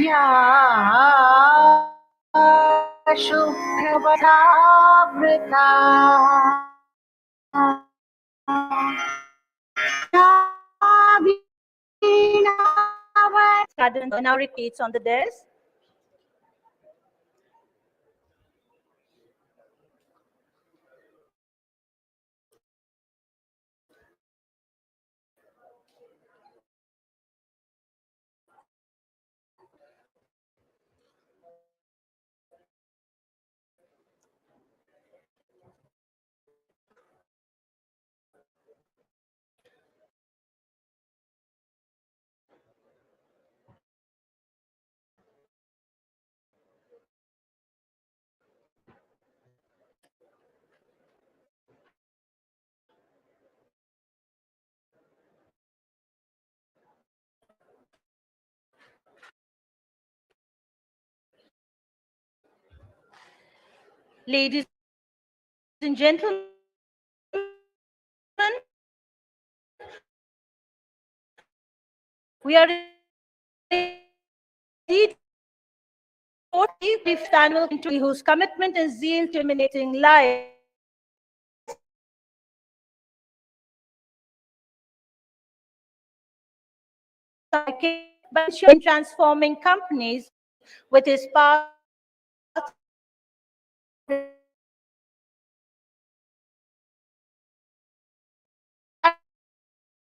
या शुभ्रवरावृता Sudden now repeats on the desk. Ladies and gentlemen, we are ready for the fifth annual whose commitment and zeal to eliminating lives by transforming companies with his path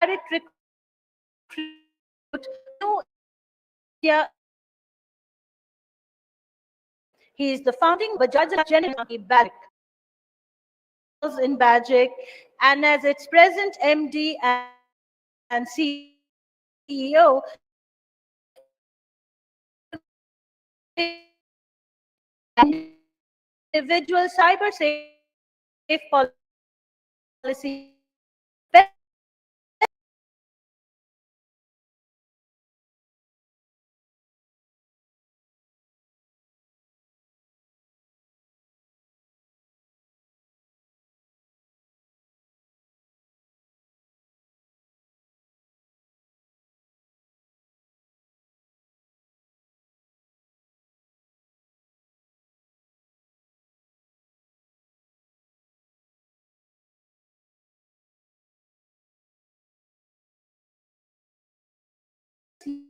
direct recruit new India. He is the founding Bajaj General Bank in Bajik and as its present MD and CEO, individual cyber safe policy.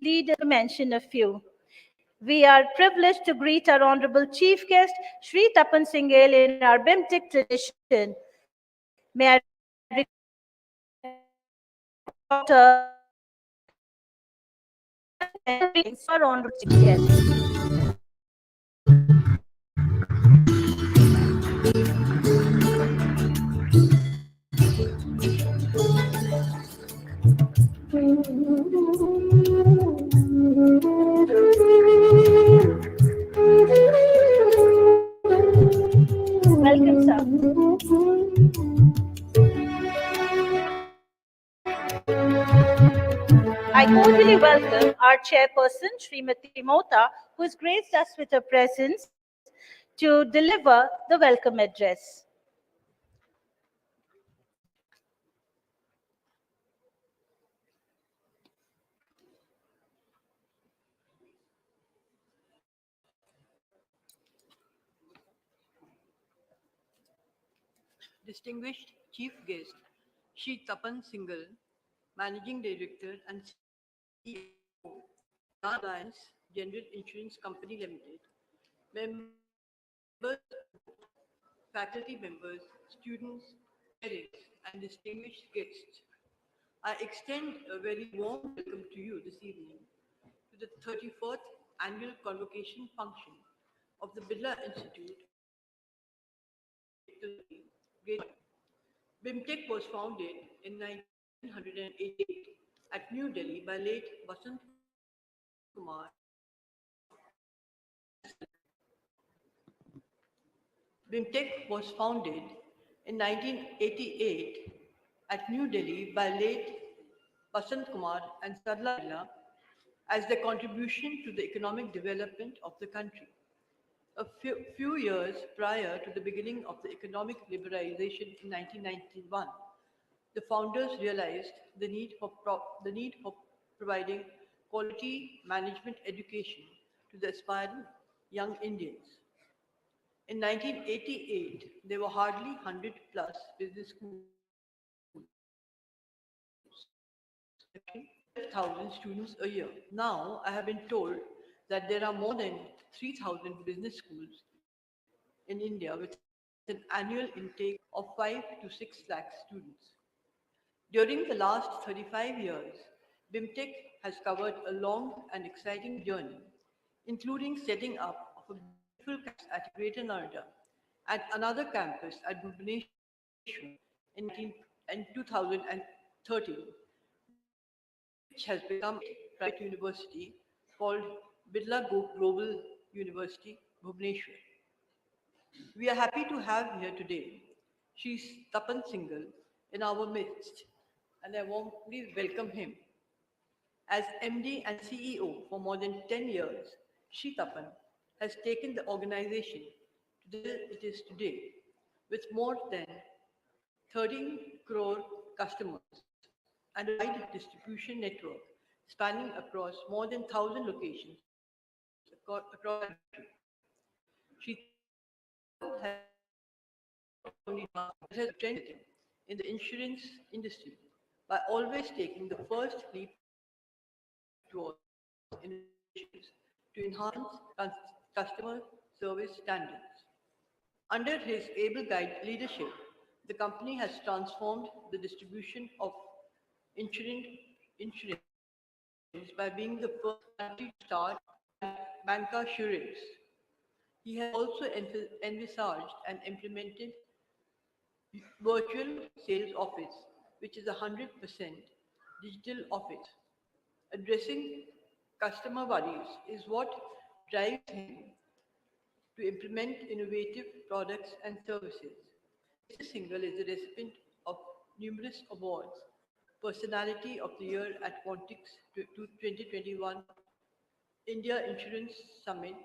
Leader to mention a few. We are privileged to greet our Honorable Chief Guest, Sri Tapan Singhel, in our BIMTECH tradition. May I Dr. our Honorable Chief Guest. Welcome, sir. I cordially welcome our chairperson, Srimati Mota, who has graced us with her presence to deliver the welcome address. Distinguished Chief Guest, Shri Tapan Singhal, Managing Director and CEO, Star Alliance General Insurance Company Limited, members of the board, faculty members, students, parents, and distinguished guests. I extend a very warm welcome to you this evening to the 34th annual convocation function of the Birla Institute of Technology, Greater Noida. BIMTECH was founded in 1988 at New Delhi by late Vasant Kumar BIMTECH was founded in 1988 at New Delhi by late Vasant Kumar and Sarla Birla as their contribution to the economic development of the country. A few years prior to the beginning of the economic liberalization in 1991, the founders realized the need for providing quality management education to the aspiring young Indians. In 1988, there were hardly 100 plus business schools accepting 12,000 students a year. Now, I have been told that there are more than 3,000 business schools in India with an annual intake of 5 to 6 lakh students. During the last 35 years, BIMTECH has covered a long and exciting journey, including setting up of a beautiful campus at Greater Noida and another campus at Bhubaneswar in 2013, which has become a private university called Global University, Bhubaneswar. We are happy to have here today Shri Tapan Singhal in our midst, and I warmly welcome him. As MD and CEO for more than 10 years, Shri Tapan has taken the organization to the level it is today, with more than 13 crore customers and a wide distribution network spanning across more than 1,000 locations across the country. Shri Tapan has not only done but has strengthened in the insurance industry by always taking the first leap towards innovations to enhance customer service standards. Under his able guide leadership, the company has transformed the distribution of insurance, insurance by being the first in the country to start bancassurance. He has also envisaged and implemented virtual sales office, which is a 100% digital office. Addressing customer worries is what drives him to implement innovative products and services. Mr. Singhal is the recipient of numerous awards, Personality of the Year at Quantix 2021, India Insurance Summit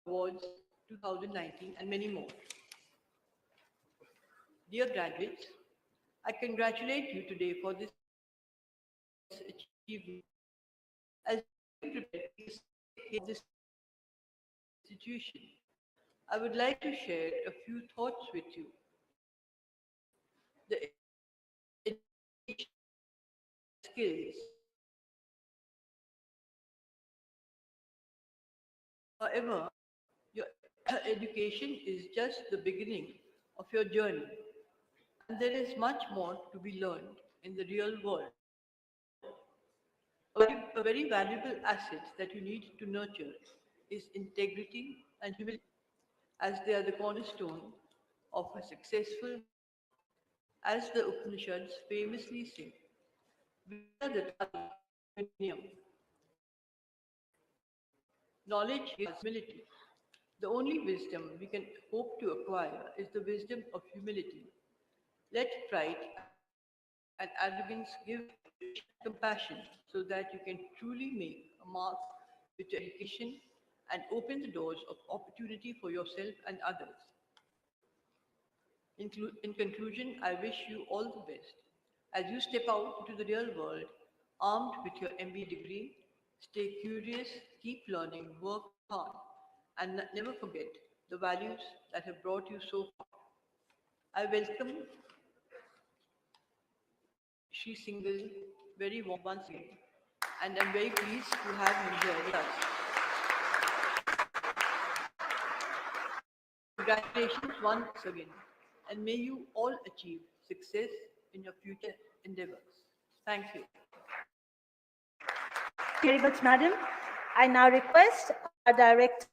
Awards 2019, and many more. Dear graduates, I congratulate you today for this achievement. As you prepare to be the safe haven of this institution, I would like to share a few thoughts with you. The education and skills you will acquire in your future endeavors. However, your education is just the beginning of your journey, and there is much more to be learned in the real world. A very valuable asset that you need to nurture is integrity and humility, as they are the cornerstone of a successful life. As the Upanishads famously say, Vidya Dattari Vinyam. Knowledge gives humility. The only wisdom we can hope to acquire is the wisdom of humility. Let pride and arrogance give way to shared compassion so that you can truly make a mark with your education and open the doors of opportunity for yourself and others. In conclusion, I wish you all the best. As you step out into the real world, armed with your MBA degree, stay curious, keep learning, work hard, and never forget the values that have brought you so far. I welcome Sri Singhal very warm once again, and I'm very pleased to have him here with us. Congratulations once again, and may you all achieve success in your future endeavors. Thank you. Thank you very much, madam. I now request our director,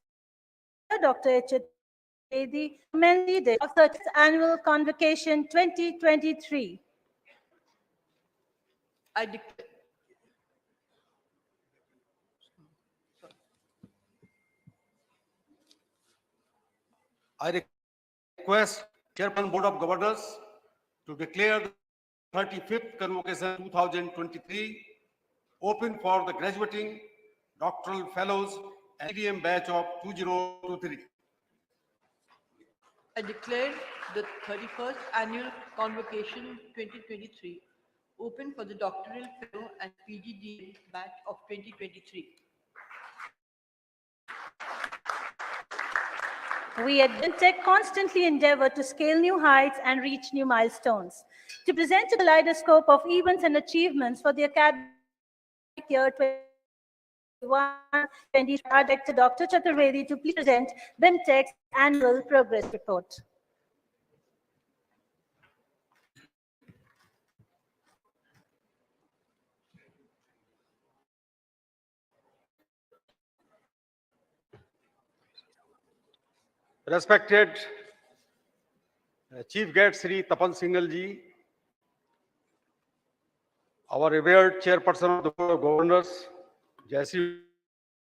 Dr. H. Trivedi, to commence the day of 30th Annual Convocation 2023. I declare. I request Chairman Board of Governors to declare the 35th Convocation 2023 open for the graduating doctoral fellows and CDM batch of 2023. I declare the 31st Annual Convocation 2023 open for the Doctoral Fellow and PGDM batch of 2023. We at BIMTECH constantly endeavor to scale new heights and reach new milestones. To present a kaleidoscope of events and achievements for the academic year 2021-2022, our Director Dr. Chaturvedi to please present BIMTECH's annual progress report. Respected Chief Guest Sri Tapan Singhal ji, our revered Chairperson of the Board of Governors, Jaisi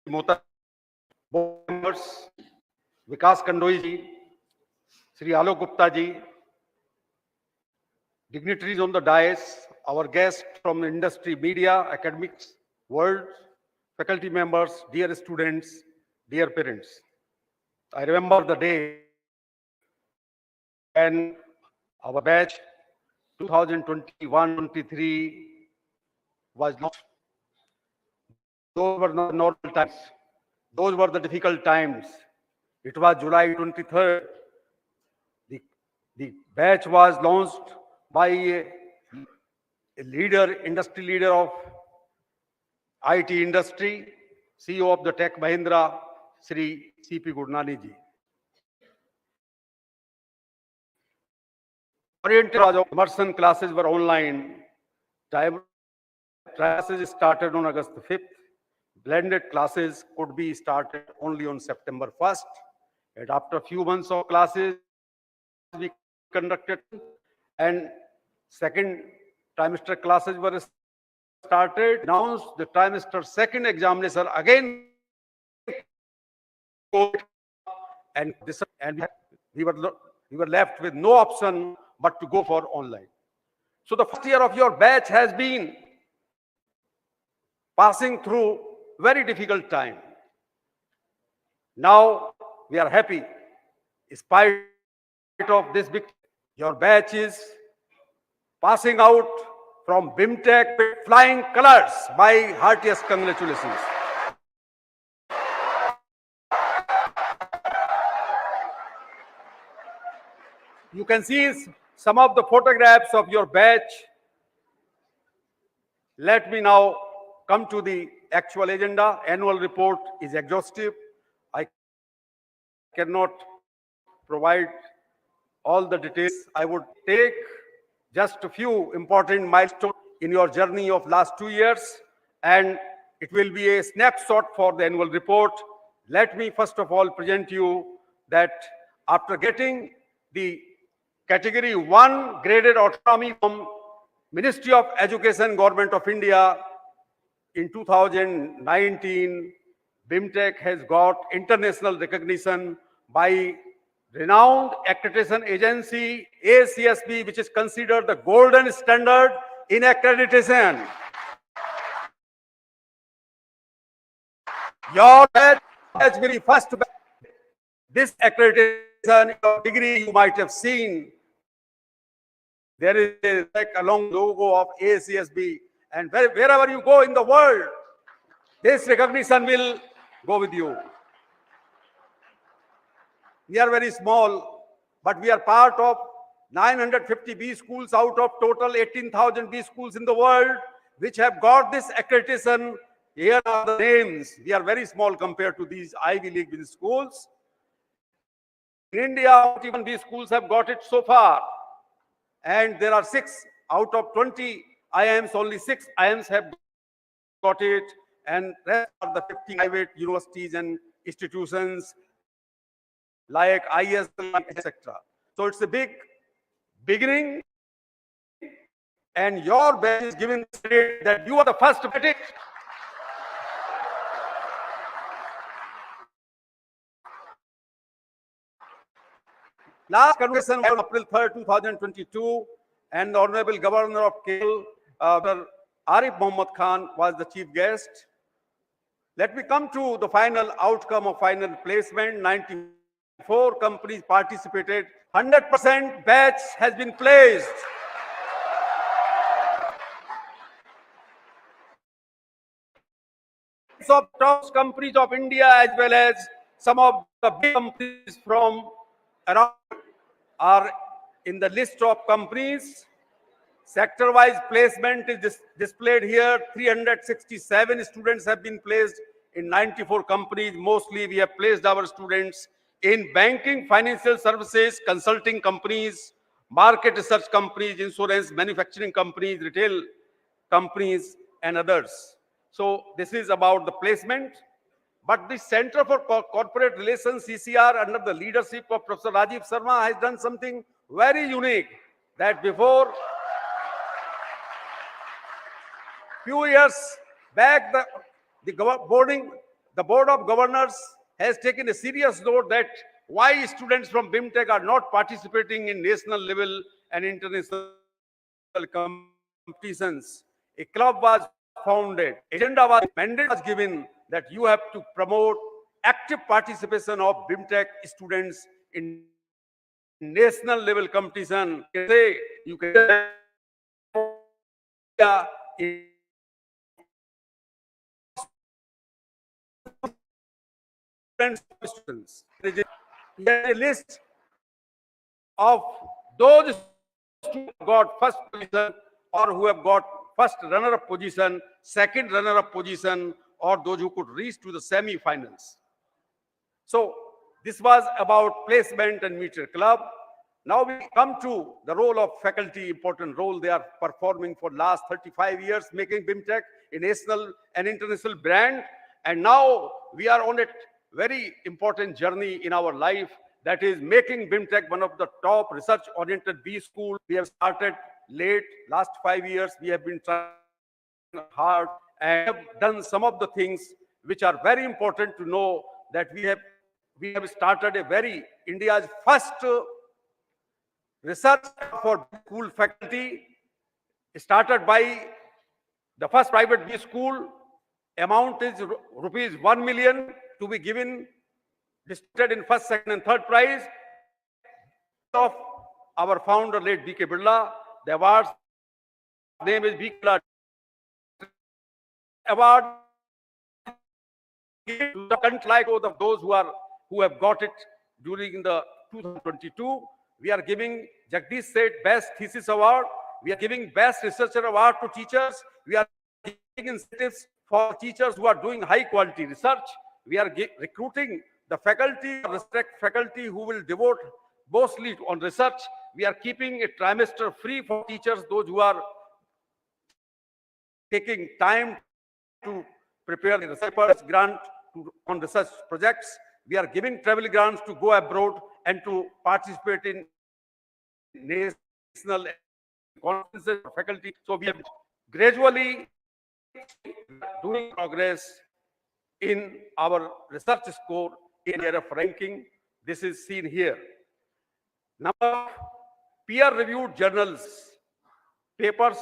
Mota, board members, Vikas Kandoi ji, Sri Alok Gupta ji, dignitaries on the dais, our guests from the industry, media, academics, world, faculty members, dear students, dear parents. I remember the day when our batch 2021-23 was launched. Those were not normal times. Those were the difficult times. It was July 23rd. The batch was launched by a leader, industry leader of IT industry, CEO of the Tech Mahindra, Sri C.P. Gurnani ji. Oriented immersion classes were online. Classes started on August 5th. Blended classes could be started only on September 1st. And after a few months of classes, we conducted, and second trimester classes were started. Announced the trimester second examination again, and we were left with no option but to go for online. So the first year of your batch has been passing through very difficult time. Now we are happy, in spite of this big, your batch is passing out from BIMTECH with flying colors. My heartiest congratulations. You can see some of the photographs of your batch. Let me now come to the actual agenda. Annual report is exhaustive. I cannot provide all the details. I would take just a few important milestones in your journey of last 2 years, and it will be a snapshot for the annual report. Let me first of all present you that after getting the category 1 graded autonomy from Ministry of Education, Government of India in 2019, BIMTECH has got international recognition by renowned accreditation agency ACSB, which is considered the golden standard in accreditation. Your batch has been first batch. This accreditation, your degree, you might have seen. There is a long logo of ACSB, and wherever you go in the world, this recognition will go with you. We are very small, but we are part of 950 B schools out of total 18,000 B schools in the world, which have got this accreditation. Here are the names. We are very small compared to these Ivy League business schools. In India, even B schools have got it so far. And there are 6 out of 20 IIMs, only 6 IIMs have got it, and rest are the 50 private universities and institutions like ISL, etc. So it's a big beginning, and your batch is given credit that you are the first to get it. Last convocation was on April 3rd, 2022, and the Honorable Governor of Kerala, Arif Mohammad Khan, was the chief guest. Let me come to the final outcome of final placement. 94 companies participated. 100% batch has been placed. Of top companies of India as well as some of the big companies from around are in the list of companies. Sector-wise placement is displayed here. 367 students have been placed in 94 companies. Mostly we have placed our students in banking, financial services, consulting companies, market research companies, insurance, manufacturing companies, retail companies, and others. So this is about the placement. But the Center for Corporate Relations, CCR, under the leadership of Professor Rajiv Sharma, has done something very unique, that before few years back, the board of governors has taken a serious note that why students from BIMTECH are not participating in national level and international competitions. A club was founded, agenda was, mandate was given that you have to promote active participation of BIMTECH students in national level competition. You can say in students. There is a list of those students who got first position or who have got first runner-up position, second runner-up position, or those who could reach to the semi-finals. So this was about placement and meter club. Now we come to the role of faculty, important role they are performing for last 35 years, making BIMTECH a national and international brand. And now we are on a very important journey in our life, that is making BIMTECH one of the top research-oriented B schools. We have started late, last 5 years, we have been trying hard and have done some of the things which are very important to know, that we have started a very India's first research for school faculty, started by the first private B school. Amount is rupees 1 million to be given, distributed in first, second, and third prize of our founder, late B.K. Birla. The award's name is B.K. Birla Award. Like those who have got it during the 2022. We are giving Jagdish Seth Best Thesis Award. We are giving Best Researcher Award to teachers. We are giving incentives for teachers who are doing high quality research. We are recruiting the faculty, respect faculty who will devote mostly on research. We are keeping a trimester free for teachers, those who are taking time to prepare the research grant on research projects. We are giving travel grants to go abroad and to participate in national conferences for faculty. So we have gradually doing progress in our research score in area of ranking. This is seen here. Number of peer-reviewed journals, papers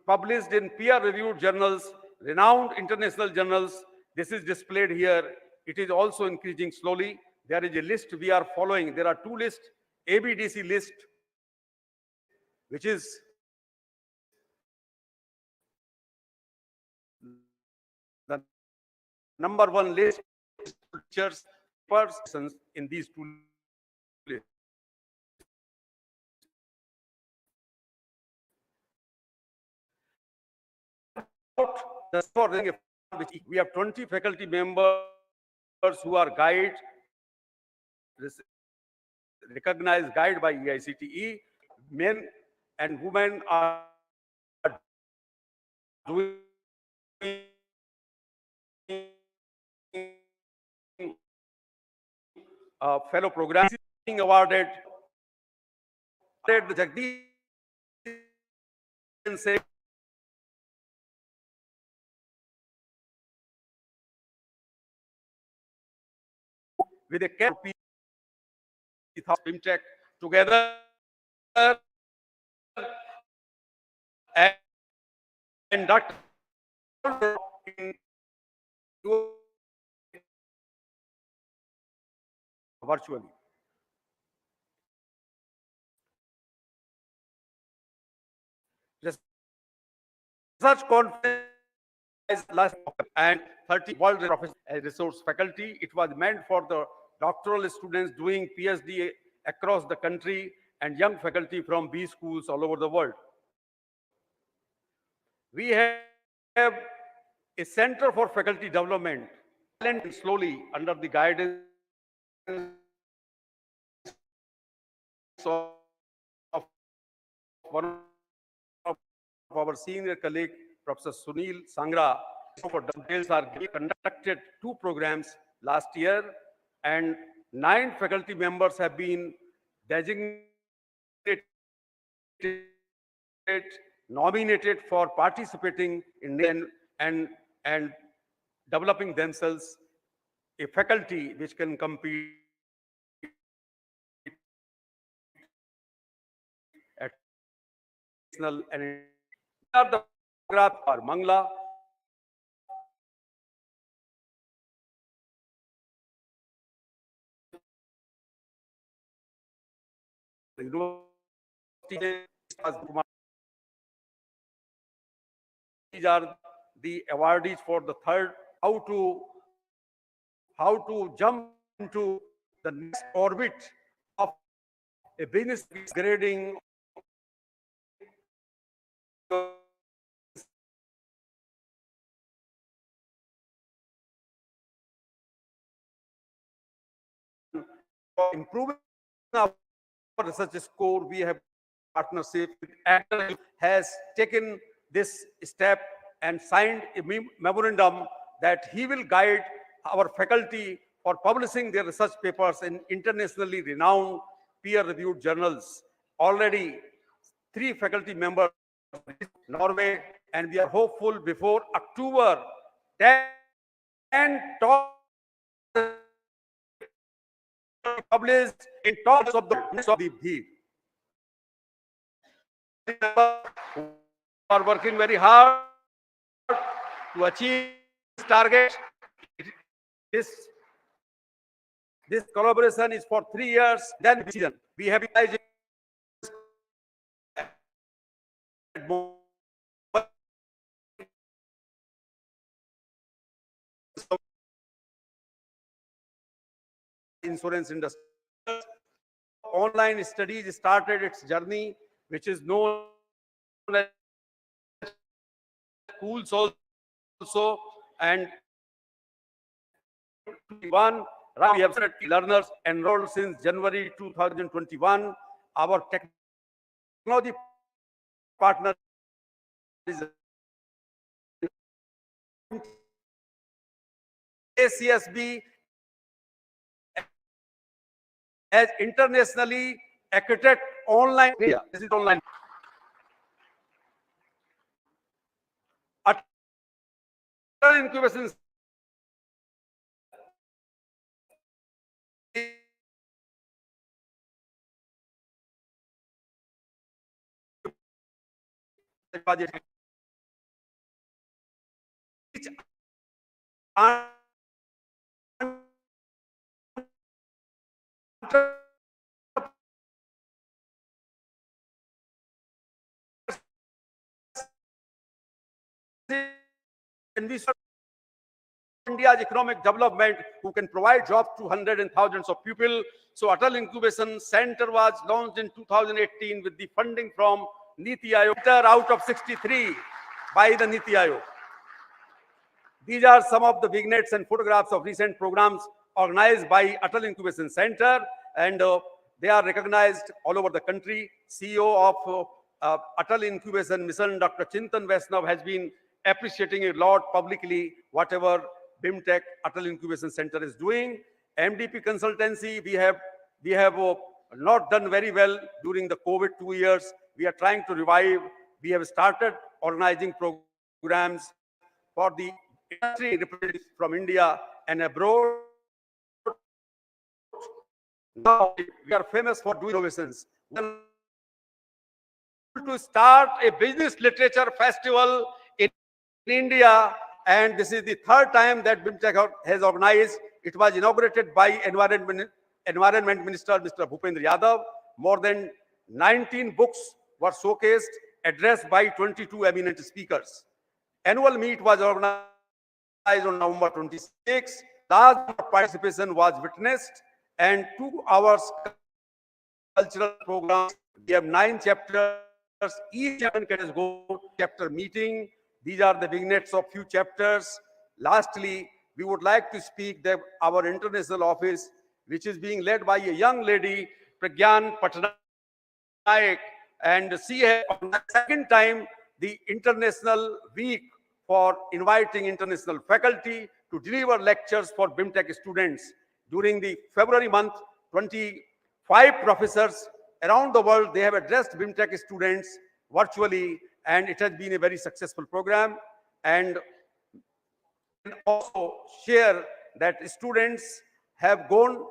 published in peer-reviewed journals, renowned international journals. This is displayed here. It is also increasing slowly. There is a list we are following. There are two lists. ABDC list, which is the number one list teachers persons in these two lists. We have 20 faculty members who are guides, recognized guide by EICTE. Men and women are doing fellow programs being awarded. The Jagdish say with a care BIMTECH together and Dr. virtually. Research conference last and 30 world resource faculty. It was meant for the doctoral students doing PhD across the country and young faculty from B schools all over the world. We have a center for faculty development, talent slowly under the guidance of one of our senior colleague, Professor Sunil Sangra. For details are conducted 2 programs last year, and 9 faculty members have been designated, nominated for participating in and developing themselves a faculty which can compete at national and are the programs are Mangla, university. These are the awardees for the third. How to jump into the next orbit of a business grading for improving our research score. We have partnership with Actor has taken this step and signed a memorandum that he will guide our faculty for publishing their research papers in internationally renowned peer-reviewed journals. Already 3 faculty members Norway, and we are hopeful before October 10 talks published in talks of the Bhid. Are working very hard to achieve this target. This collaboration is for 3 years. Then we have insurance industry. Online studies started its journey, which is known as schools also, and we have learners enrolled since January 2021. Our technology partner is ACSB as internationally accredited online. This is online. Incubation and we serve India's economic development, who can provide jobs to hundreds and thousands of people. So Atal Incubation Center was launched in 2018 with the funding from Niti Aayog, out of 63 by the Niti Aayog. These are some of the vignettes and photographs of recent programs organized by Atal Incubation Center, and they are recognized all over the country. CEO of Atal Incubation Mission, Dr. Chintan Vaishnav, has been appreciating a lot publicly whatever BIMTECH Atal Incubation Center is doing. MDP consultancy, we have not done very well during the COVID 2 years. We are trying to revive. We have started organizing programs for the industry representatives from India and abroad. Now we are famous for doing innovations. To start a business literature festival in India, and this is the 3rd time that BIMTECH has organized. It was inaugurated by Environment Minister Mr. Bhupendra Yadav. More than 19 books were showcased, addressed by 22 eminent speakers. annual meet was organized on November 26. Large number of participation was witnessed and 2 hours cultural programs. We have 9 chapters. Each chapter can go chapter meeting. These are the vignettes of few chapters. Lastly, we would like to speak that our international office, which is being led by a young lady, Pragyan Patnaik, and she has organized second time the International Week for inviting international faculty to deliver lectures for BIMTECH students. During the February month, 25 professors around the world, they have addressed BIMTECH students virtually, and it has been a very successful program. And also share that students have gone,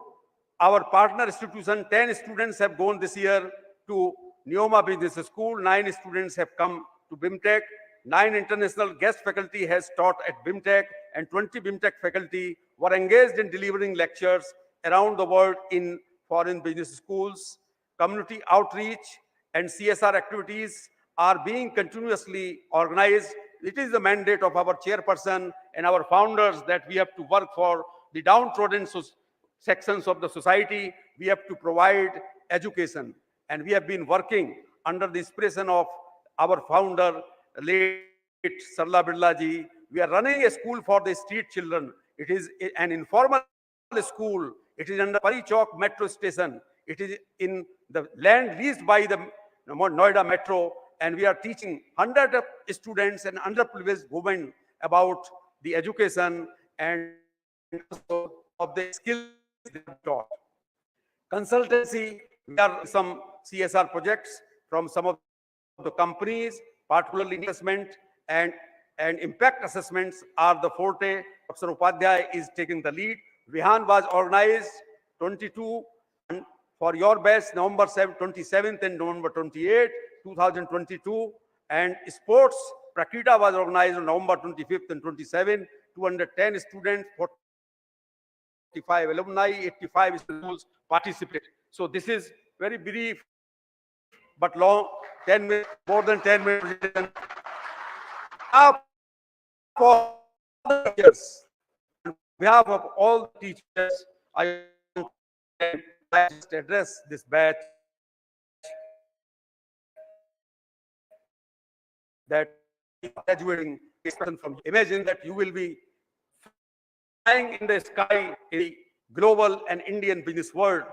our partner institution, 10 students have gone this year to Neoma Business School, 9 students have come to BIMTECH, 9 international guest faculty has taught at BIMTECH, and 20 BIMTECH faculty were engaged in delivering lectures around the world in foreign business schools. Community outreach and CSR activities are being continuously organized. It is the mandate of our chairperson and our founders that we have to work for the downtrodden sections of the society. We have to provide education. And we have been working under the inspiration of our founder, late Sarla Birla ji. We are running a school for the street children. It is an informal school. It is under Parichok metro station. It is in the land leased by the Noida Metro, and we are teaching hundreds of students and underprivileged women about the education and also of the skills they are taught. Consultancy, we are some CSR projects from some of the companies, particularly investment and impact assessments are the forte. Professor Upadhyay is taking the lead. Vihan was organized 22 for your best November 27th and November 28th, 2022. And sports, Prakita was organized on November 25th and 27th. 210 students, 45 alumni, 85 schools participate. So this is very brief but long, 10 minutes, more than 10 minutes. For the teachers, on behalf of all the teachers, I want to just address this batch that graduating from. Imagine that you will be flying in the sky in the global and Indian business world.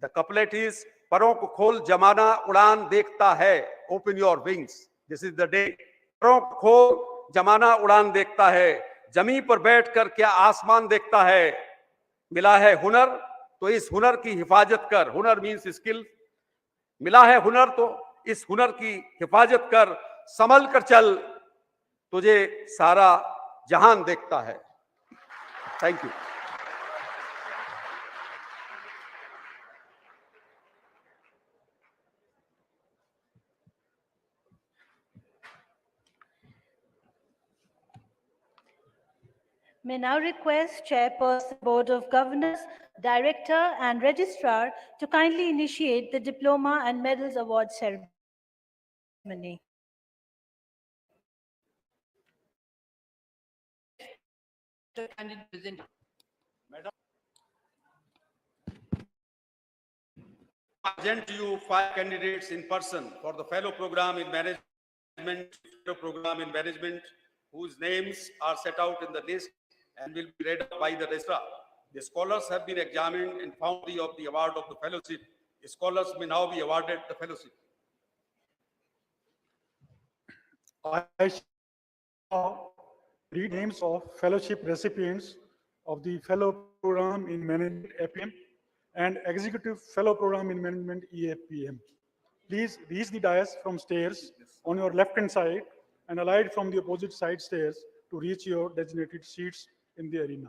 The couplet is, "Paron ko khol jamana udan dekhta hai, open your wings." This is the day. "Paron ko khol जमाना उड़ान देखता है, जमीन पर बैठकर क्या आसमान देखता है, मिला है हुनर तो इस हुनर की हिफाजत कर." हुनर मीन्स स्किल. मिला है हुनर तो इस हुनर की हिफाजत कर, संभल कर चल, तुझे सारा जहान देखता है. Thank you. May now request Chairperson, Board of Governors, Director and Registrar to kindly initiate the Diploma and Medals Award ceremony. The candidate present. I present to you 5 candidates in person for the fellow program in management, whose names are set out in the list and will be read by the registrar. The scholars have been examined and found worthy of the award of the fellowship. The scholars may now be awarded the fellowship. I shall read names of fellowship recipients of the Fellow Program in Management APM and Executive Fellow Program in Management EAPM. Please reach the dais from stairs on your left-hand side and alight from the opposite side stairs to reach your designated seats in the arena.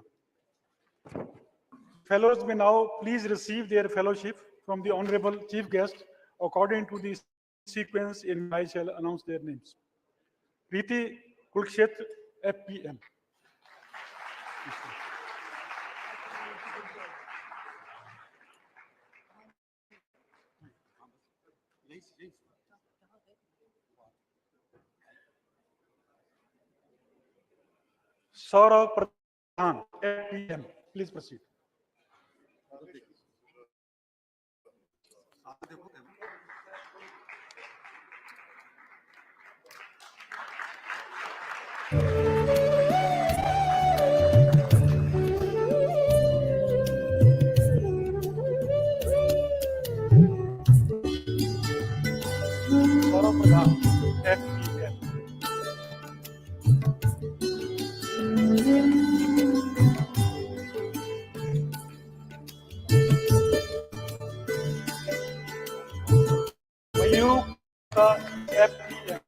Fellows may now please receive their fellowship from the Honorable Chief Guest according to the sequence in which I shall announce their names. Preeti Kulkshetra, FPM. Saurav Pradhan, FPM. Please proceed. Saurav Pradhan, FPM. Mayur Gupta, FPM.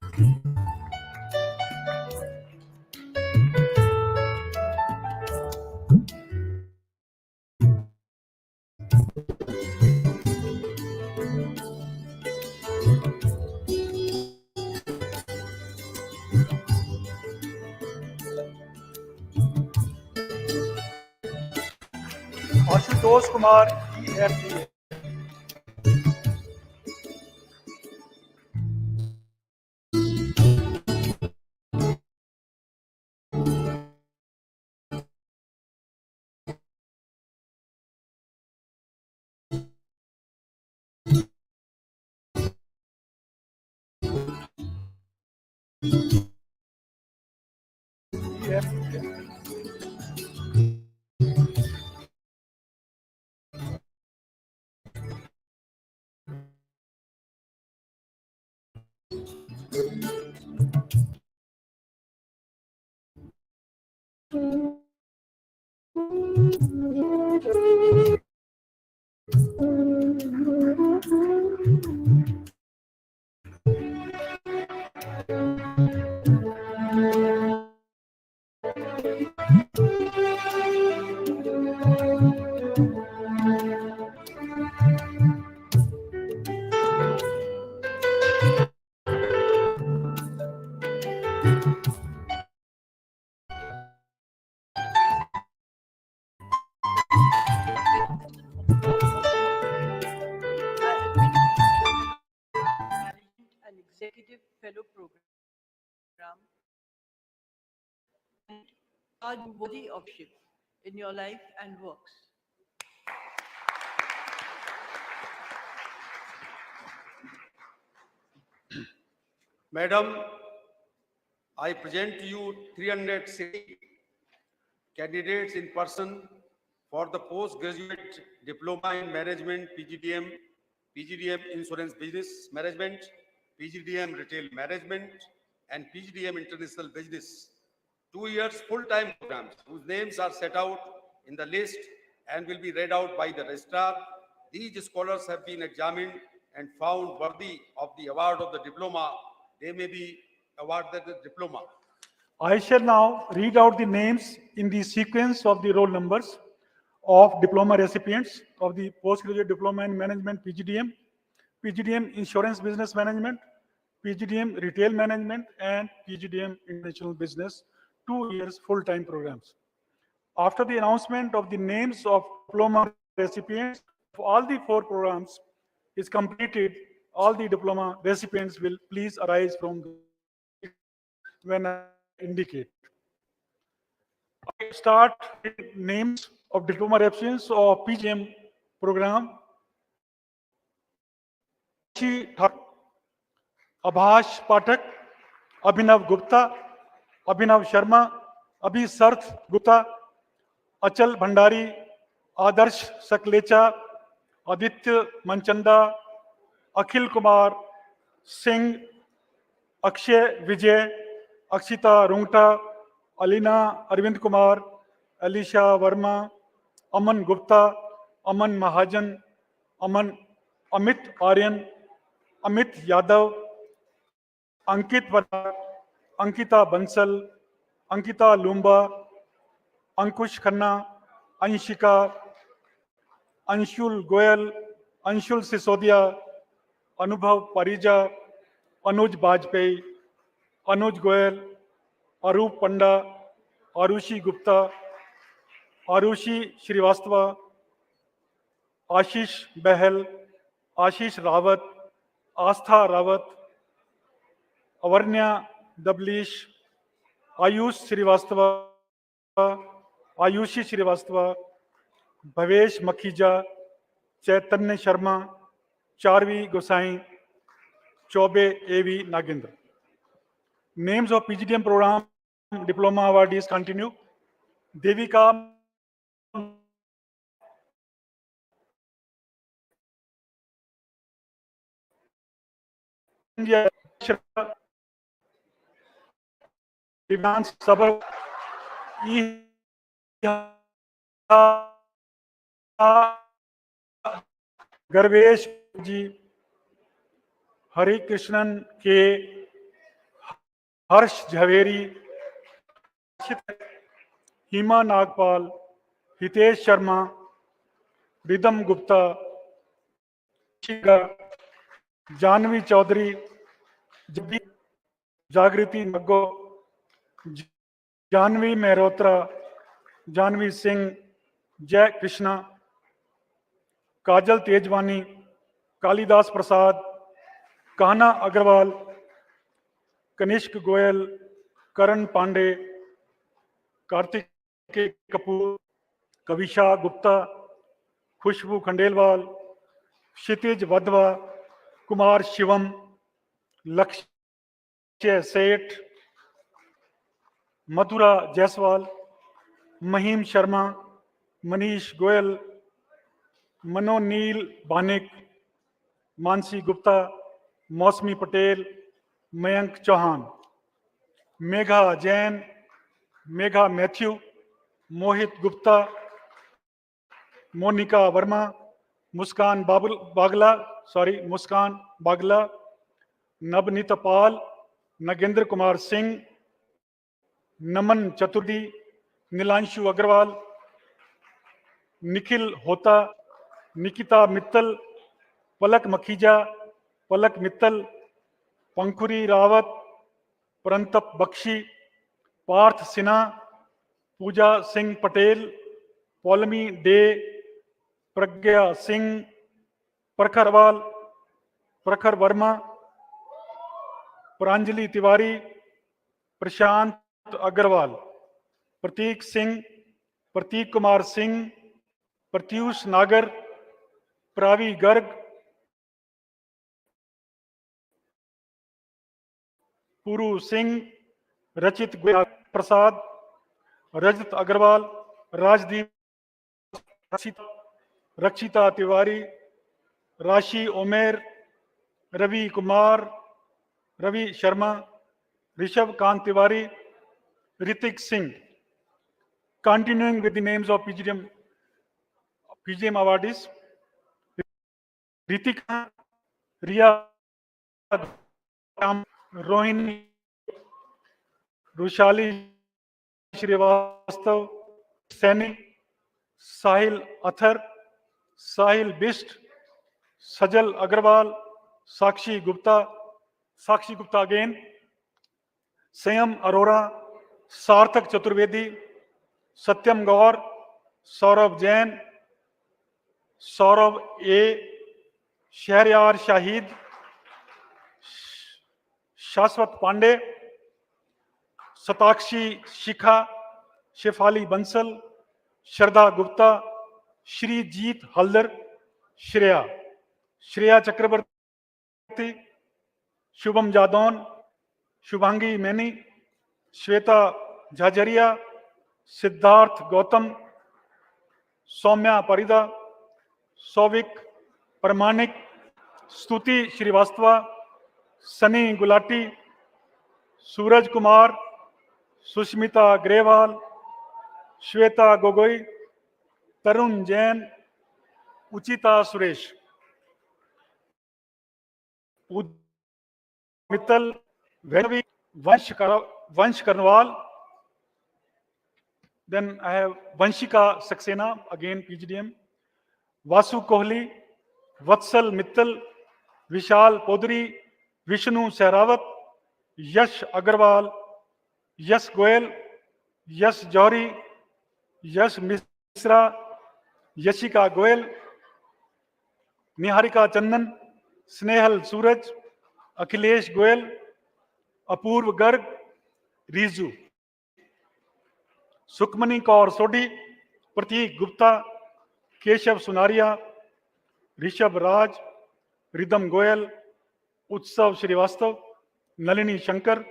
Ashutosh Kumar, EFPM. EFPM. I admit Management and Executive Fellow Program and are you worthy of leadership in your life and works. Madam, I present to you 360 candidates in person for the postgraduate diploma in management, PGDM insurance business management, PGDM retail management, and PGDM international business. 2 years full-time programs whose names are set out in the list and will be read out by the registrar. These scholars have been examined and found worthy of the award of the diploma. They may be awarded the diploma. I shall now read out the names in the sequence of the roll numbers of diploma recipients of the postgraduate diploma in management PGDM, PGDM insurance business management, PGDM retail management, and PGDM international business 2 years full-time programs. After the announcement of the names of diploma recipients of all the four programs is completed, all the diploma recipients will please arise from the when I indicate. I start with names of diploma recipients of PGM program. Ashi Thak, Abhash Patak, Abhinav Gupta, Abhinav Sharma, Abhi Sarth Gupta, Achal Bhandari, Adarsh Saklecha, Aditya Manchanda, Akhil Kumar Singh, Akshay Vijay, Akshita Rungta, Alina Arvind Kumar, Alisha Verma, Aman Gupta, Aman Mahajan, Amit Aryan, Amit Yadav, Ankit Varar, Ankita Bansal, Ankita Lumba, Ankush Khanna, Anshika, Anshul Goyal, Anshul Sisodia, Anubhav Parija, Anuj Bajpayee, Anuj Goyal, Arup Panda, Arushi Gupta, Arushi Srivastava, Ashish Behel, Ashish Rawat, Astha Rawat, Avarnya Dablish, Ayush Srivastava, Ayushi Srivastava, Bhavesh Makhija, Chaitanya Sharma, Charvi Gosai, Chaubey A V Nagendra. Names of PGDM program diploma awardees continue. Devika Divans Sabar गर्वेश जी, हरि कृष्णन के, हर्ष झवेरी, हिमा Nagpal, Hitesh Sharma, rhythm Gupta, Janvi Chaudhary, जागृति मग्गो, जानवी मेहरोत्रा, जानवी सिंह, जय कृष्णा, काजल तेजवानी, कालीदास प्रसाद, कान्हा अग्रवाल, कनिष्क गोयल, करण पांडे, कार्तिक कपूर, कविशा गुप्ता, खुशबू खंडेलवाल, क्षितिज वधवा, कुमार शिवम, लक्ष्य सेठ, मथुरा जायसवाल, महीम शर्मा, मनीष गोयल, मनोनील बानिक, मानसी गुप्ता, मौसमी Patel, Mayank Chauhan, Megha Jain, Megha Matthew, मोहित गुप्ता, मोनिका वर्मा, मुस्कान बागला, नवनीत पाल, नगेंद्र कुमार सिंह, नमन चतुर्वेदी, नीलांशु अग्रवाल, निखिल होता, निकिता मित्तल, पलक मखीजा, पलक मित्तल, पंखुरी रावत, परंतप बख्शी, पार्थ सिन्हा, पूजा Singh Patel, Paulami day, Pragya Singh, प्रखर वर्मा, प्रांजलि तिवारी, प्रशांत अग्रवाल, प्रतीक सिंह, प्रतीक कुमार सिंह, प्रत्यूष नागर, प्रावी गर्ग, पुरु सिंह, रचित प्रसाद, रजत Agarwal, Rajdeep, Rakshita Tiwari, Rashi Omer, Ravi Kumar, Ravi Sharma, Rishabh Kant Tiwari, Hritik Singh. Continuing with the names of PGM awardees, Ritika, Riya, Rohini, Rushali Srivastav, Seni, Sahil Athar, Sahil Bist, Sajal Agarwal, Sakshi Gupta again, Sayam Arora, Sarthak Chaturvedi, Satyam Gaur, Saurabh Jain, Saurabh A, Shahriyar Shahid, Shashwat Pandey, Satakshi Shikha, Shefali Bansal, Shraddha Gupta, Shri Jeet Haldar, Shreya Chakrabarti, Shubham Jadon, Shubhangi Meni, Shweta Jhajaria, Siddharth Gautam, Soumya Parida, Souvik Pramanik, Stuti Srivastava, Sunny Gulati, Suraj Kumar, Sushmita Grewal, Shweta Gogoi, Tarun Jain, Uchita Suresh, Mittal, Vansh Karnwal. Then I have Vanshika Saxena, again PGDM, Vasu Kohli, Vatsal Mittal, Vishal Podri, Vishnu Sehrawat, Yash Agarwal, Yash Goel, Yash Johri, Yash Misra, Yashika Goel, Niharika Chandan, Snehal Suraj, Akhilesh Goel, Apurv Garg, Rizu, Sukhmani Kaur Sodhi, Prateek Gupta, Keshav Sunaria, Rishabh Raj, Ridham Goyal, Utsav Srivastava, Nalini Shankar,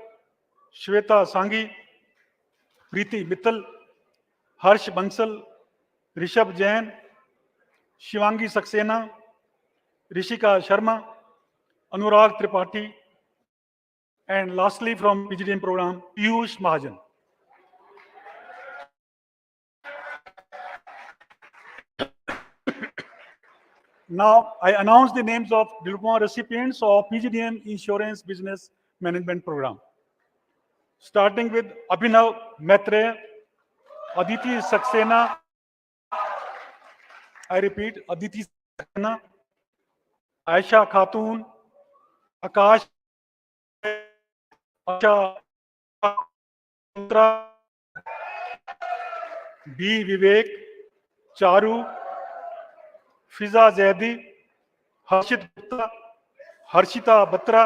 Shweta Sangi, Preeti Mittal, Harsh Bansal, Rishabh Jain, Shivangi Saxena, Rishika Sharma, Anurag Tripathi, and lastly from PGDM program, Piyush Mahajan. Now I announce the names of diploma recipients of PGDM Insurance Business Management Program. Starting with Abhinav Maitre, Aditi Saxena, I repeat, Aditi Saxena, Aisha Khatun, Akash, Asha Putra, B. Vivek, Charu, Fiza Zaidi, Harshit Gupta, Harshita Batra,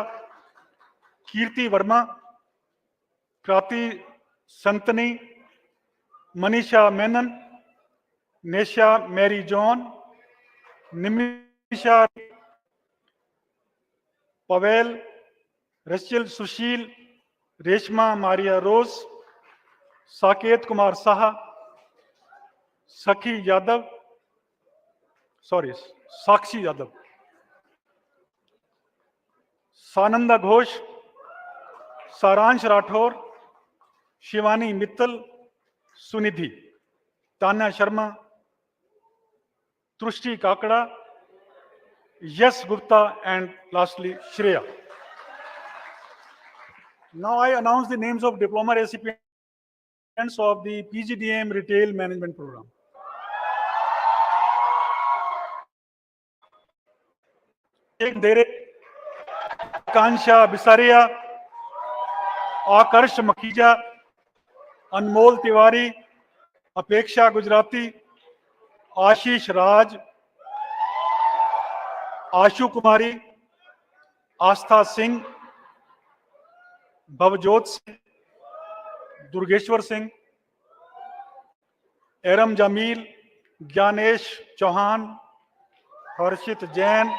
Kirti Verma, Kriti Santani, Manisha Menon, Nesha Mary John, Nimisha Pavel, Rashiyal Sushil, Reshma Maria Rose, Saket Kumar Saha, Sakhi Yadav, साक्षी यादव, सानंदा घोष, सारांश राठौर, शिवानी मित्तल, सुनिधि, तान्या शर्मा, तुष्टि काकड़ा, यश Gupta, and lastly Shreya. Now I announce the names of diploma recipients of the PGDM Retail Management Program. देरे, कांशा बिसारिया, आकर्ष मखीजा, अनमोल तिवारी, अपेक्षा गुजराती, आशीष राज, आशु कुमारी, आस्था सिंह, भवजोत सिंह, दुर्गेश्वर सिंह, एरम जमील, ज्ञानेश चौहान, हर्षित जैन,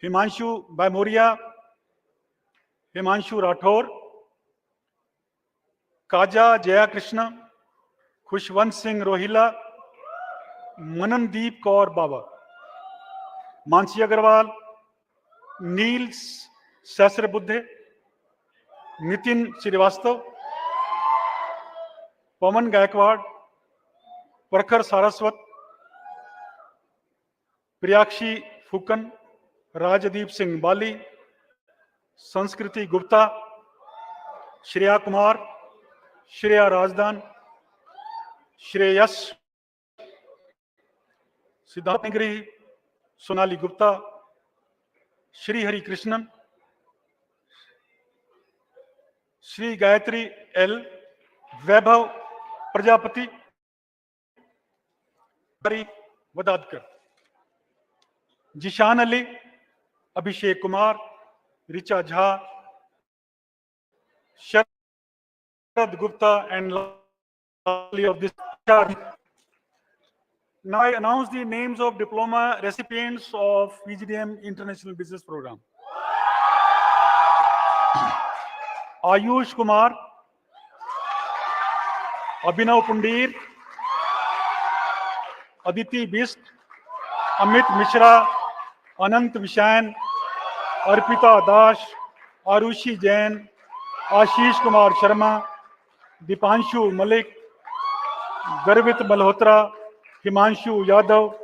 हिमांशु बैमोरिया, हिमांशु राठौर, काजा जया कृष्ण, खुशवंत सिंह रोहिला, मननदीप कौर बाबा, मानसी अग्रवाल, नील सहस्रबुद्धे, नितिन श्रीवास्तव, पवन गायकवाड़, प्रखर सारस्वत, प्रियाक्षी फूकन, Rajdeep Singh Bali, Sanskriti Gupta, Shreya Kumar, Shreya Razdan, Shreyas, Siddharth Nigri, Sonali Gupta, Shri Hari Krishnan, Shri Gayatri L, Vaibhav Prajapati, Vadadkar, Zeeshan Ali, Abhishek Kumar, Richa Jha, Sharad Gupta, and lastly of this chart. Now I announce the names of diploma recipients of PGDM International Business Program. Ayush Kumar, Abhinav Pundir, Aditi Bist, Amit Mishra, Anant Vishayan, Arpita Das, Arushi Jain, Ashish Kumar Sharma, Dipanshu Malik, Garvit Malhotra, Himanshu Yadav,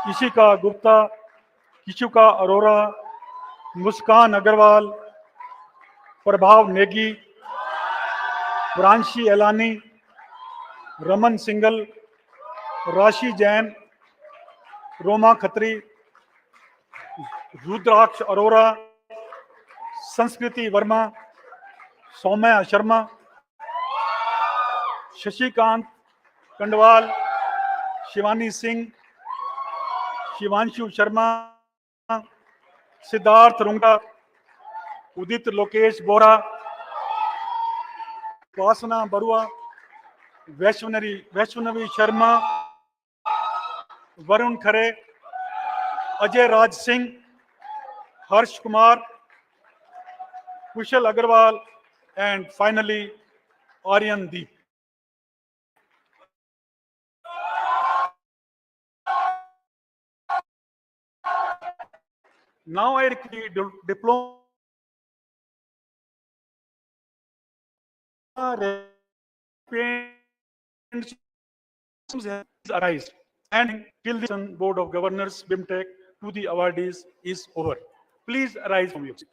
Ishika Gupta, Kishuka Arora, Muskan Agarwal, Prabhav Negi, Pranshi Elani, Raman Singhal, Rashi Jain, Roma Khatri, Rudraksh Arora, Sanskriti Verma, Soumya Sharma, Shashikant Kandwal, Shivani Singh, Shivanshu Sharma, Siddharth Runga, Udit Lokesh Bora, Vasana Barua, Vaishnavi Sharma, Varun Khare, Ajay Raj Singh, Harsh Kumar, Kushal Agarwal, and finally Aryan Deep. Now I request the diploma recipients arise and till the Board of Governors BIMTECH to the awardees is over. Please arise from your seat.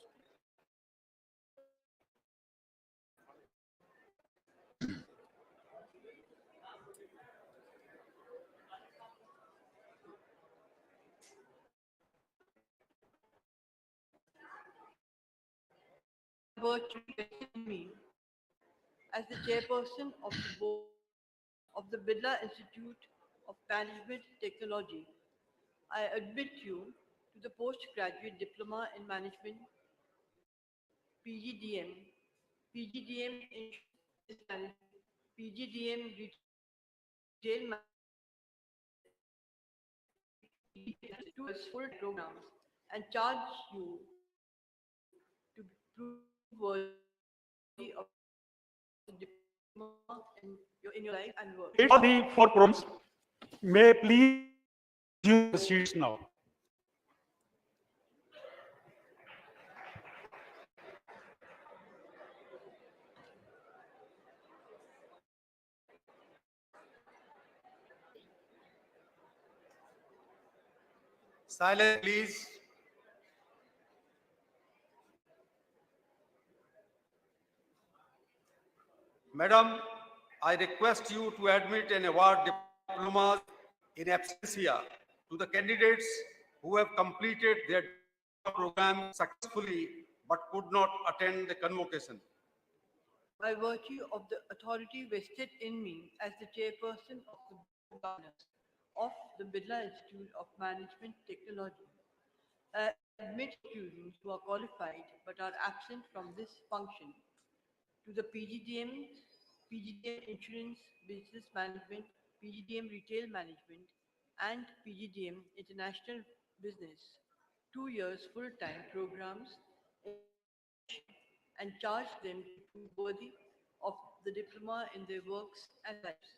Virtually vested in me as the chairperson of the board of the Birla Institute of Management Technology. I admit you to the postgraduate diploma in management, PGDM, PGDM in business management, PGDM retail management, two years full-time programs, and charge you to prove worthy of the diploma in your life and work. All the four programs may please resume their seats now. Silence, please. Madam, I request you to admit and award diplomas in absentia to the candidates who have completed their program successfully but could not attend the convocation. By virtue of the authority vested in me as the chairperson of the Board of Governors of the Birla Institute of Management Technology, I admit students who are qualified but are absent from this function to the PGDM, PGDM Insurance Business Management, PGDM Retail Management, and PGDM International Business 2 years full-time programs in addition, and charge them to prove worthy of the diploma in their works and lives.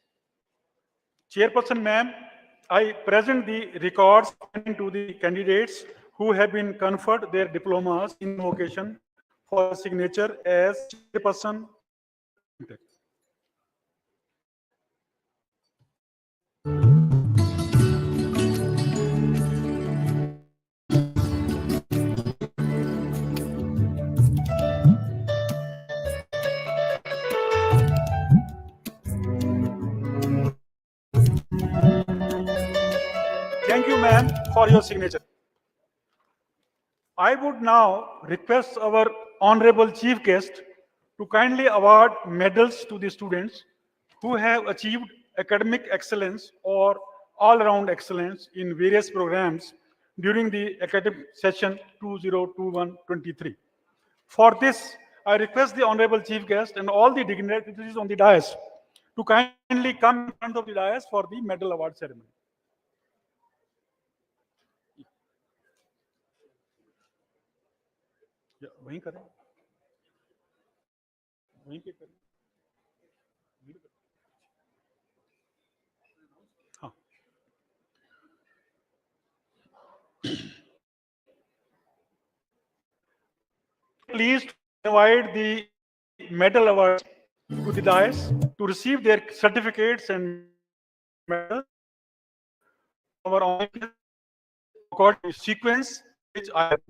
Chairperson, ma'am, I present the records pertaining to the candidates who have been conferred their diplomas in vocation for your signature as chairperson of BIMTECH. Thank you, ma'am, for your signature. I would now request our honorable chief guest to kindly award medals to the students who have achieved academic excellence or all-round excellence in various programs during the academic session 2021-23. For this, I request the honorable chief guest and all the dignitaries on the dais to kindly come in front of the dais for the medal award ceremony. या, वहीं करें वहीं पे करें हाँ pleased to invite the medal awards to the dais to receive their certificates and medals from our online sequence which I have.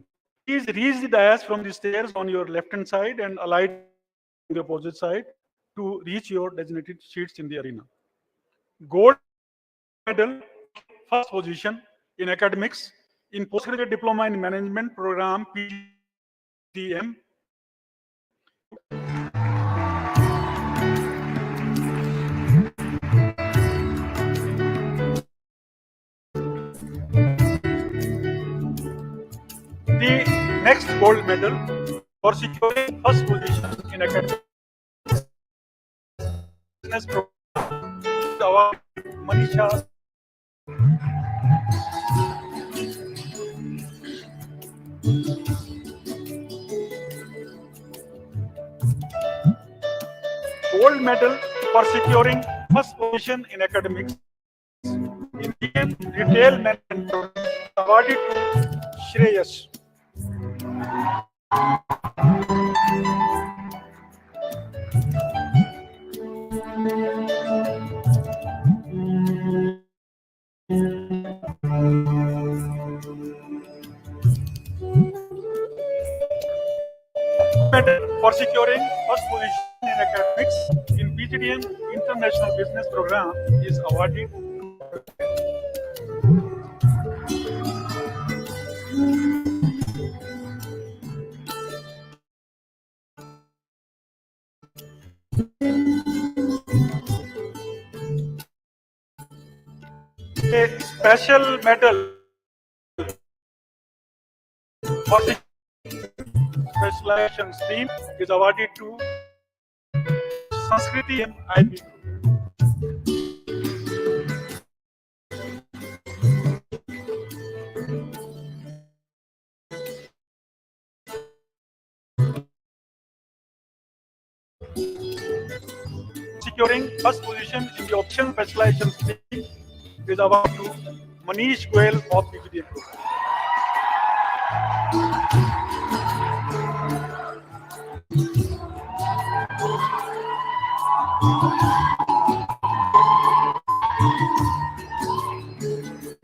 Please reach the dais from the stairs on your left hand side and alight on the opposite side to reach your designated seats in the arena. Gold medal, first position in academics in postgraduate diploma in management program PDM. The next gold medal for securing first position in academics Business Program is awarded to Manisha. Gold medal for securing first position in academics in BM Retail Management Program awarded to Shreyas. Medal for securing first position in academics in PGDM International Business Program is awarded a special medal for specialization stream is awarded to Sanskriti IB. Securing first position in the option specialization stream is awarded to Manish Goel of PGDM program.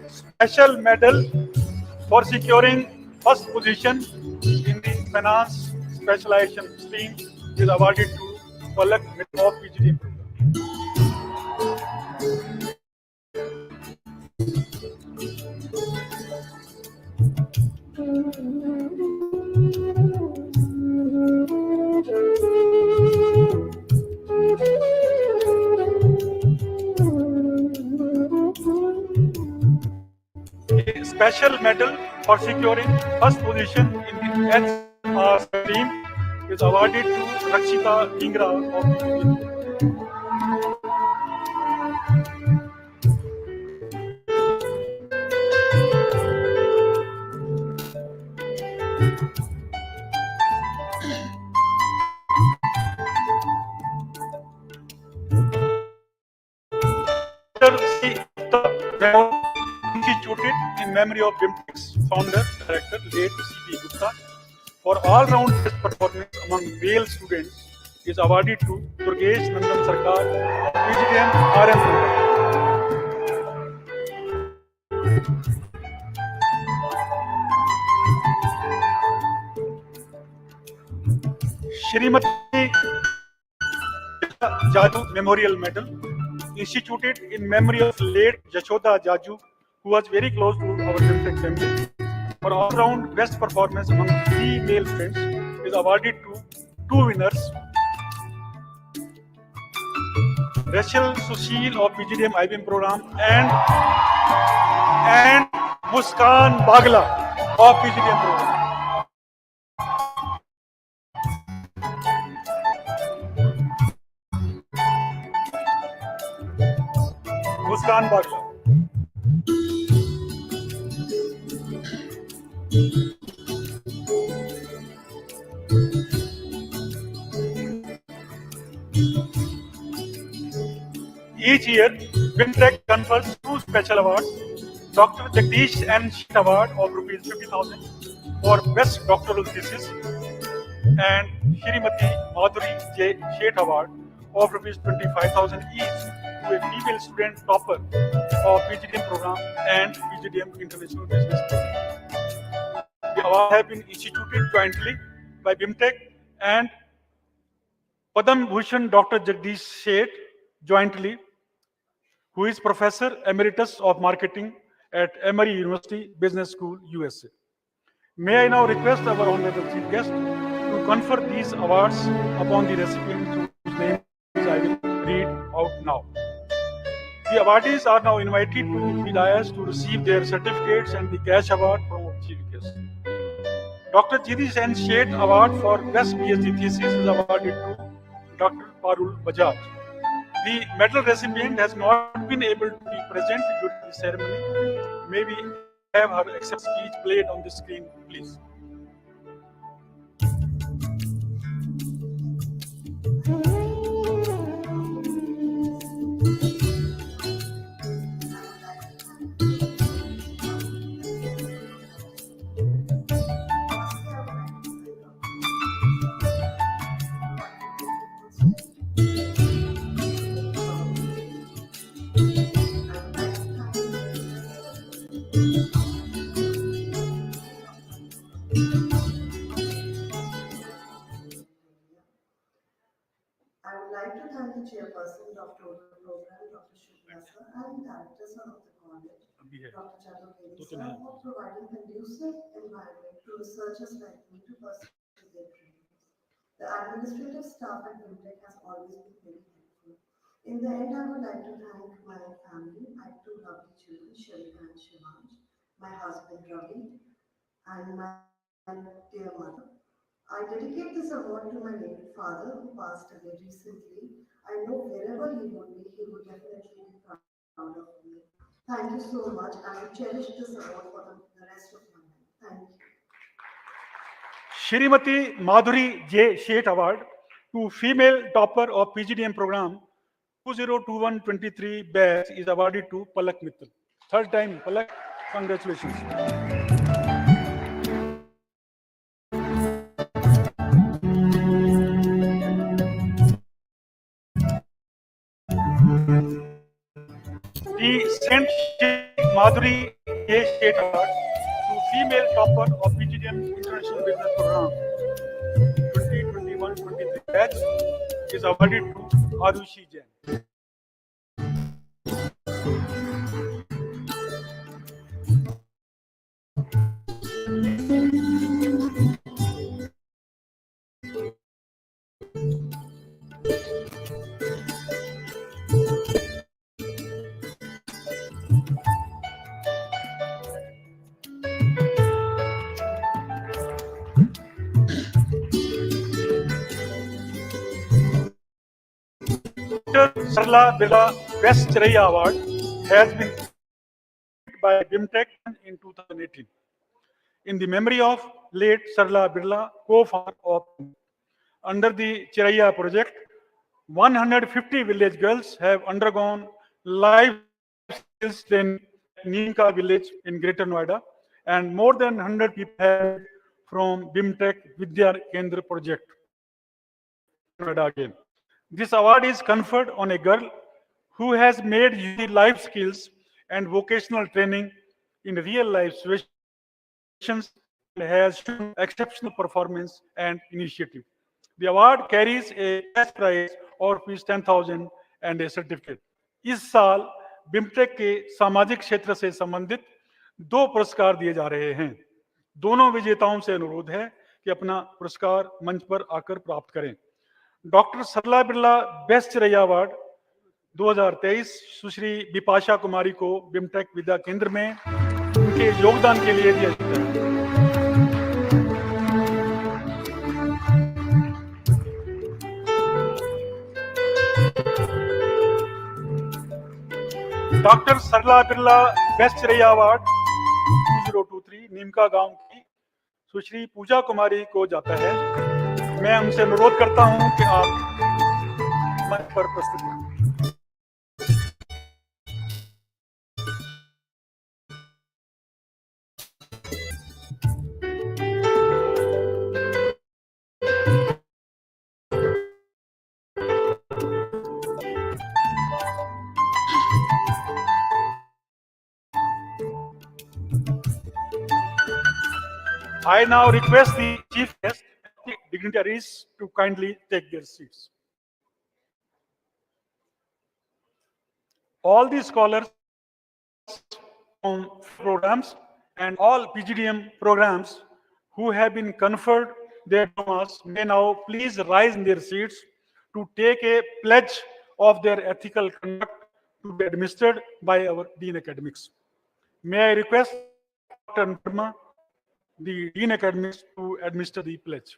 Special medal for securing first position in the finance specialization stream is awarded to Palak of PGDM program. A special medal for securing first position in the HR stream is awarded to Rakshita Dhingra of PGDM. Instituted in memory of BIMTECH's founder, director, late C.P. Gupta, for all-round best performance among male students is awarded to Durgesh Nandan Sarkar of PGDM RM program. Shrimati Jaju Memorial Medal, instituted in memory of late Jashoda Jaju, who was very close to our BIMTECH family, for all-round best performance among three male students, is awarded to two winners. Rachel Sushil of PGDM IBM program and Muskan Bagla of PGDM program. Muskan Bagla. Each year, BIMTECH confers two special awards: Dr. Jagdish N. Sheth Award of Rs 50,000 for Best Doctoral Thesis and Shrimati Madhuri J. Sheth Award of Rs 25,000 each to a female student topper of PGDM program and PGDM International Business Program. The awards have been instituted jointly by BIMTECH and Padam Bhushan Dr. Jagdish Sheth jointly, who is Professor Emeritus of Marketing at Emory University Business School, USA. May I now request our Honorable Chief Guest to confer these awards upon the recipients whose names I will read out now. The awardees are now invited to the dais to receive their certificates and the cash award from our Chief Guest. Dr. Jagdish N. Sheth Award for Best PhD Thesis is awarded to Dr. Parul Bajaj. The medal recipient has not been able to be present during the ceremony. May we have her acceptance speech played on the screen, please. I would like to thank the chairperson of total program, Dr. Shukla sir, and director sir of the college, Dr. Chaturvedi sir, for providing conducive environment to researchers like me to pursue their dreams. The administrative staff at BIMTECH has always been very helpful. In the end, I would like to thank my family, my two lovely children, Sharika and Shivansh, my husband Ravi, and my dear mother. I dedicate this award to my late father who passed away recently. I know wherever he would be, he would definitely be proud of me. Thank you so much. I will cherish this award for the rest of my life. Thank you. Shrimati Madhuri J. Sheth Award to female topper of PGDM program 2021-23 batch is awarded to Palak Mittal. Third time, Palak, congratulations. The Saint Madhuri J. Sheth Award to female topper of PGDM International Business Program 2021-23 batch is awarded to Arushi Jain. Dr. Sarla Birla Best Chiraiya Award has been by BIMTECH in 2018 in the memory of late Sarla Birla, co-founder of under the Chiraiya project. 150 village girls have undergone life skills training at Neemka village in Greater Noida, and more than 100 people have from BIMTECH Vidya Kendra project. Noida again. This award is conferred on a girl who has made use of life skills and vocational training in real life situations and has shown exceptional performance and initiative. The award carries a cash prize of ₹10,000 and a certificate. इस साल बिमटेक के सामाजिक क्षेत्र से संबंधित 2 पुरस्कार दिए जा रहे हैं। दोनों विजेताओं से अनुरोध है कि अपना पुरस्कार मंच पर आकर प्राप्त करें। डॉक्टर सरला बिरला बेस्ट चिरैया अवार्ड 2023 सुश्री बिपाशा कुमारी को बिमटेक विद्या केंद्र में उनके योगदान के लिए दिया जाता है। डॉक्टर सरला बिरला बेस्ट चिरैया अवार्ड 2023 नीमका गांव की सुश्री पूजा कुमारी को जाता है। मैं उनसे अनुरोध करता हूं कि आप मंच पर प्रस्तुत करें। I now request the chief guest and the dignitaries to kindly take their seats. All the scholars from programs and all PGDM programs who have been conferred their diplomas may now please rise in their seats to take a pledge of their ethical conduct to be administered by our Dean Academics. May I request Dr. Nirma, the Dean Academics, to administer the pledge.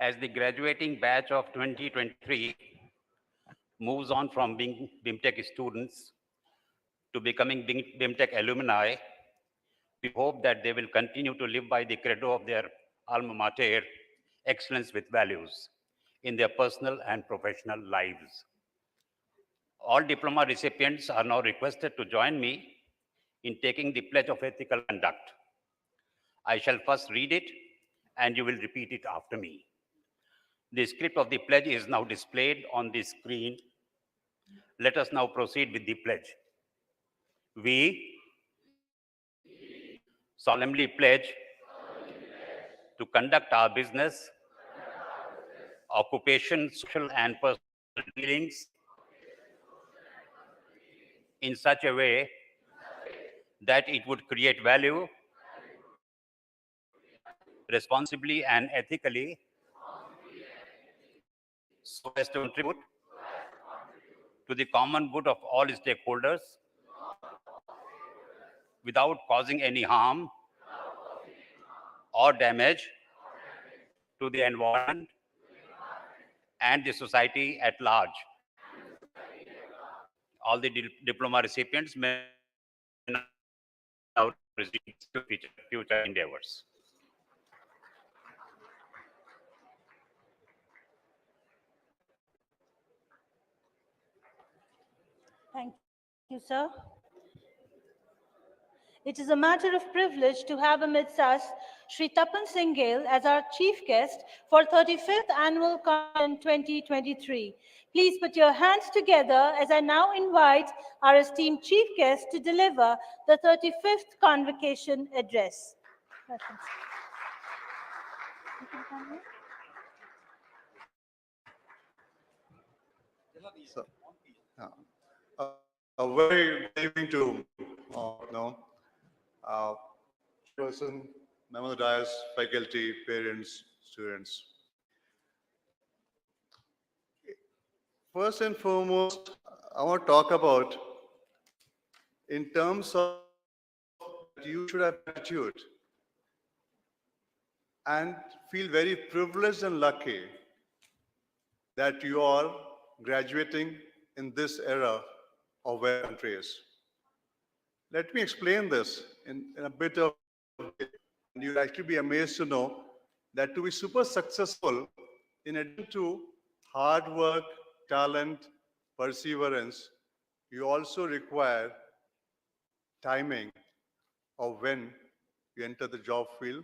As the graduating batch of 2023 moves on from being BIMTECH students to becoming BIMTECH alumni, we hope that they will continue to live by the credo of their alma mater, excellence with values, in their personal and professional lives. All diploma recipients are now requested to join me in taking the pledge of ethical conduct. I shall first read it, and you will repeat it after me. The script of the pledge is now displayed on the screen. Let us now proceed with the pledge. We solemnly pledge to conduct our business, occupation, social and personal dealings in such a way that it would create value responsibly and ethically so as to contribute to the common good of all stakeholders without causing any harm or damage to the environment and the society at large. All the diploma recipients may now resume future endeavors. Thank you, sir. It is a matter of privilege to have amidst us Sri Tapan Singhel as our chief guest for 35th Annual Convention 2023. Please put your hands together as I now invite our esteemed chief guest to deliver the 35th Convocation address. Welcome, sir. You can come here. So, a very good evening to uh, person, members of the dais, faculty, parents, students. First and foremost, I want to talk about in terms of that you should have gratitude and feel very privileged and lucky that you are graduating in this era of where the country is. Let me explain this in a bit of way. And you'll actually be amazed to know that to be super successful, in addition to hard work, talent, perseverance, you also require timing of when you enter the job field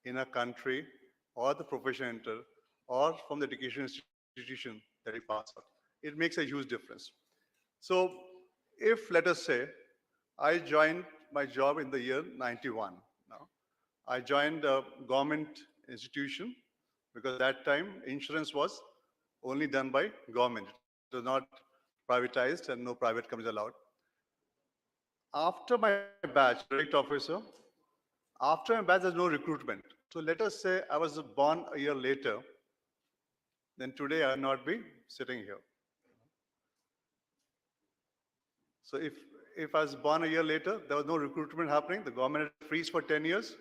in a country or the profession enter or from the education institution that you pass out. It makes a huge difference. So if, let us say, I joined my job in the year 91. Now, I joined a government institution because that time insurance was only done by government. It was not privatized and no private companies allowed. After my batch, direct officer, after my batch, there's no recruitment. So let us say I was born a year later, then today I would not be sitting here. So if I was born a year later, there was no recruitment happening, the government had freeze for 10 years,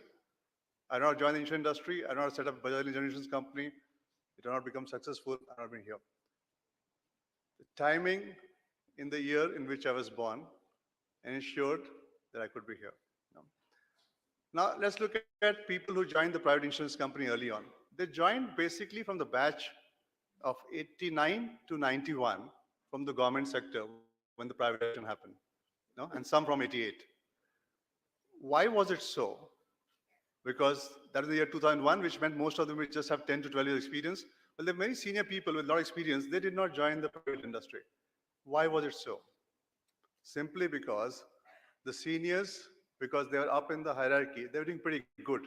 I did not join the insurance industry, I did not set up Bajaj Insurance Company, it did not become successful, I have not been here. The timing in the year in which I was born ensured that I could be here. Now let's look at people who joined the private insurance company early on. They joined basically from the batch of 89 to 91 from the government sector when the privatization happened, and some from 88. Why was it so? Because that is the year 2001, which meant most of them would just have 10 to 12 years experience. Well, there are many senior people with a lot of experience, they did not join the private industry. Why was it so? Simply because the seniors, because they were up in the hierarchy, they were doing pretty good.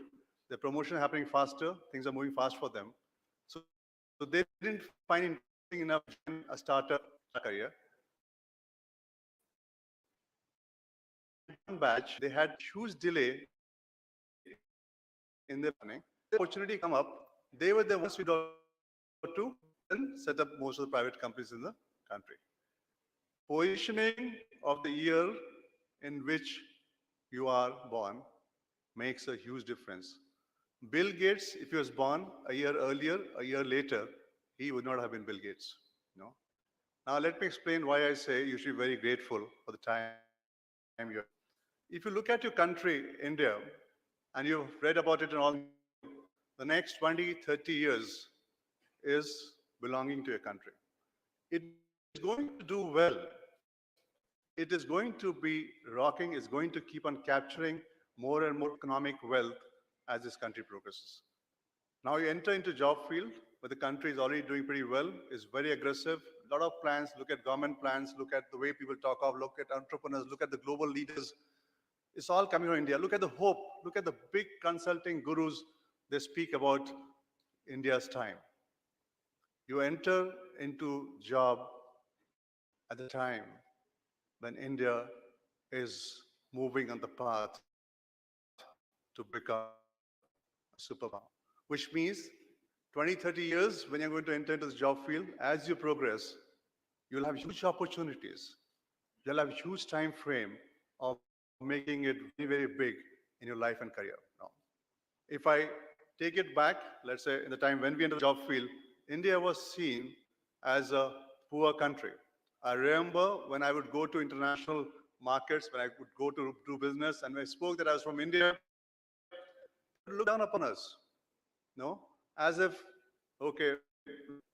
The promotion happening faster, things are moving fast for them. So they didn't find interesting enough to join a startup career. One batch, they had huge delay in their planning. The opportunity come up, they were the ones we got to then set up most of the private companies in the country. Positioning of the year in which you are born makes a huge difference. Bill Gates, if he was born a year earlier, a year later, he would not have been Bill Gates. No. Now let me explain why I say you should be very grateful for the time you're. If you look at your country, India, and you've read about it in all media, the next 20, 30 years is belonging to your country. It is going to do well. It is going to be rocking, it's going to keep on capturing more and more economic wealth as this country progresses. Now you enter into job field where the country is already doing pretty well, is very aggressive, a lot of plans, look at government plans, look at the way people talk of, look at entrepreneurs, look at the global leaders. It's all coming from India. Look at the hope, look at the big consulting gurus, they speak about India's time. You enter into job at the time when India is moving on the path to become a superpower, which means 20, 30 years when you're going to enter into this job field, as you progress, you'll have huge opportunities. You'll have huge time frame of making it very, very big in your life and career. Now, if I take it back, let's say in the time when we entered the job field, India was seen as a poor country. I remember when I would go to international markets, when I would go to do business, and when I spoke that I was from India, they would look down upon us, no? As if, okay,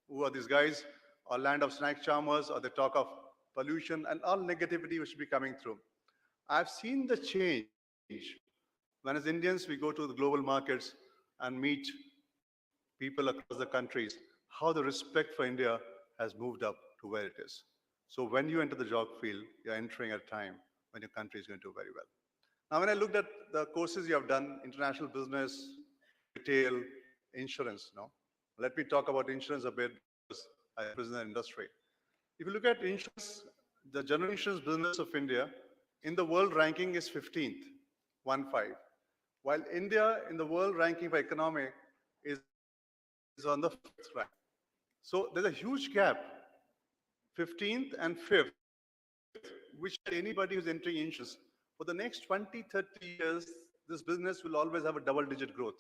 who are these guys? Or land of snack charmers, or they talk of pollution and all negativity which should be coming through. I've seen the change when as Indians we go to the global markets and meet people across the countries, how the respect for India has moved up to where it is. So when you enter the job field, you're entering at a time when your country is going to do very well. Now, when I looked at the courses you have done, international business, retail, insurance, no? Let me talk about insurance a bit because I represent the industry. If you look at insurance, the general insurance business of India in the world ranking is 15th, 1-5. While India in the world ranking for economic is on the 5th rank. So there's a huge gap, 15th and 5th, which anybody who's entering insurance, for the next 20, 30 years, this business will always have a double-digit growth.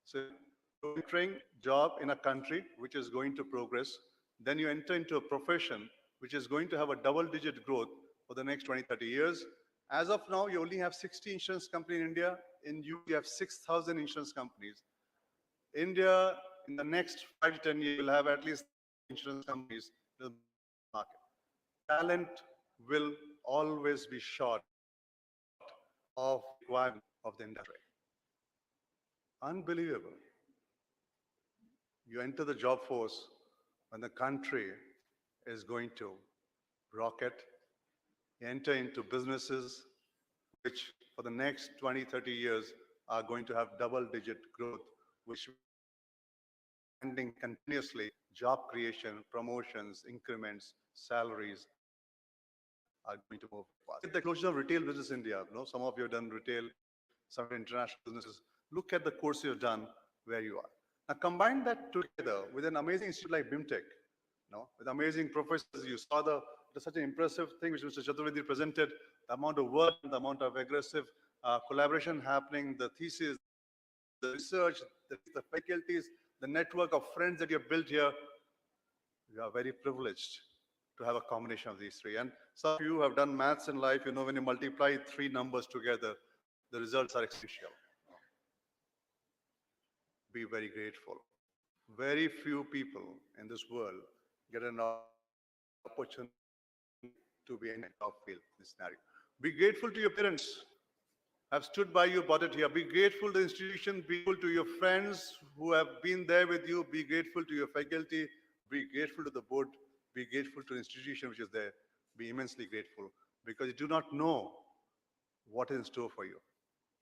So you're entering job in a country which is going to progress, then you enter into a profession which is going to have a double-digit growth for the next 20, 30 years. As of now, you only have 60 insurance companies in India. In US, you have 6,000 insurance companies. India, in the next 5 to 10 years, will have at least insurance companies in the market. Talent will always be short of requirement of the industry. Unbelievable. You enter the job force when the country is going to rocket. You enter into businesses which for the next 20, 30 years are going to have double-digit growth, which means expanding continuously, job creation, promotions, increments, salaries are going to move fast. Look at the closure of retail business in India. You know, some of you have done retail, some of your international businesses. Look at the course you've done where you are. Now combine that together with an amazing institute like BIMTECH, with amazing professors. You saw it was such an impressive thing which Mr. Chaturvedi presented, the amount of work, the amount of aggressive collaboration happening, the thesis, the research, the faculties, the network of friends that you have built here. We are very privileged to have a combination of these three. And some of you have done maths in life, you know, when you multiply three numbers together, the results are exponential. Be very grateful. Very few people in this world get an opportunity to be in a top field in this scenario. Be grateful to your parents, have stood by you, brought it here. Be grateful to the institution, be grateful to your friends who have been there with you, be grateful to your faculty, be grateful to the board, be grateful to the institution which is there, be immensely grateful because you do not know what is in store for you.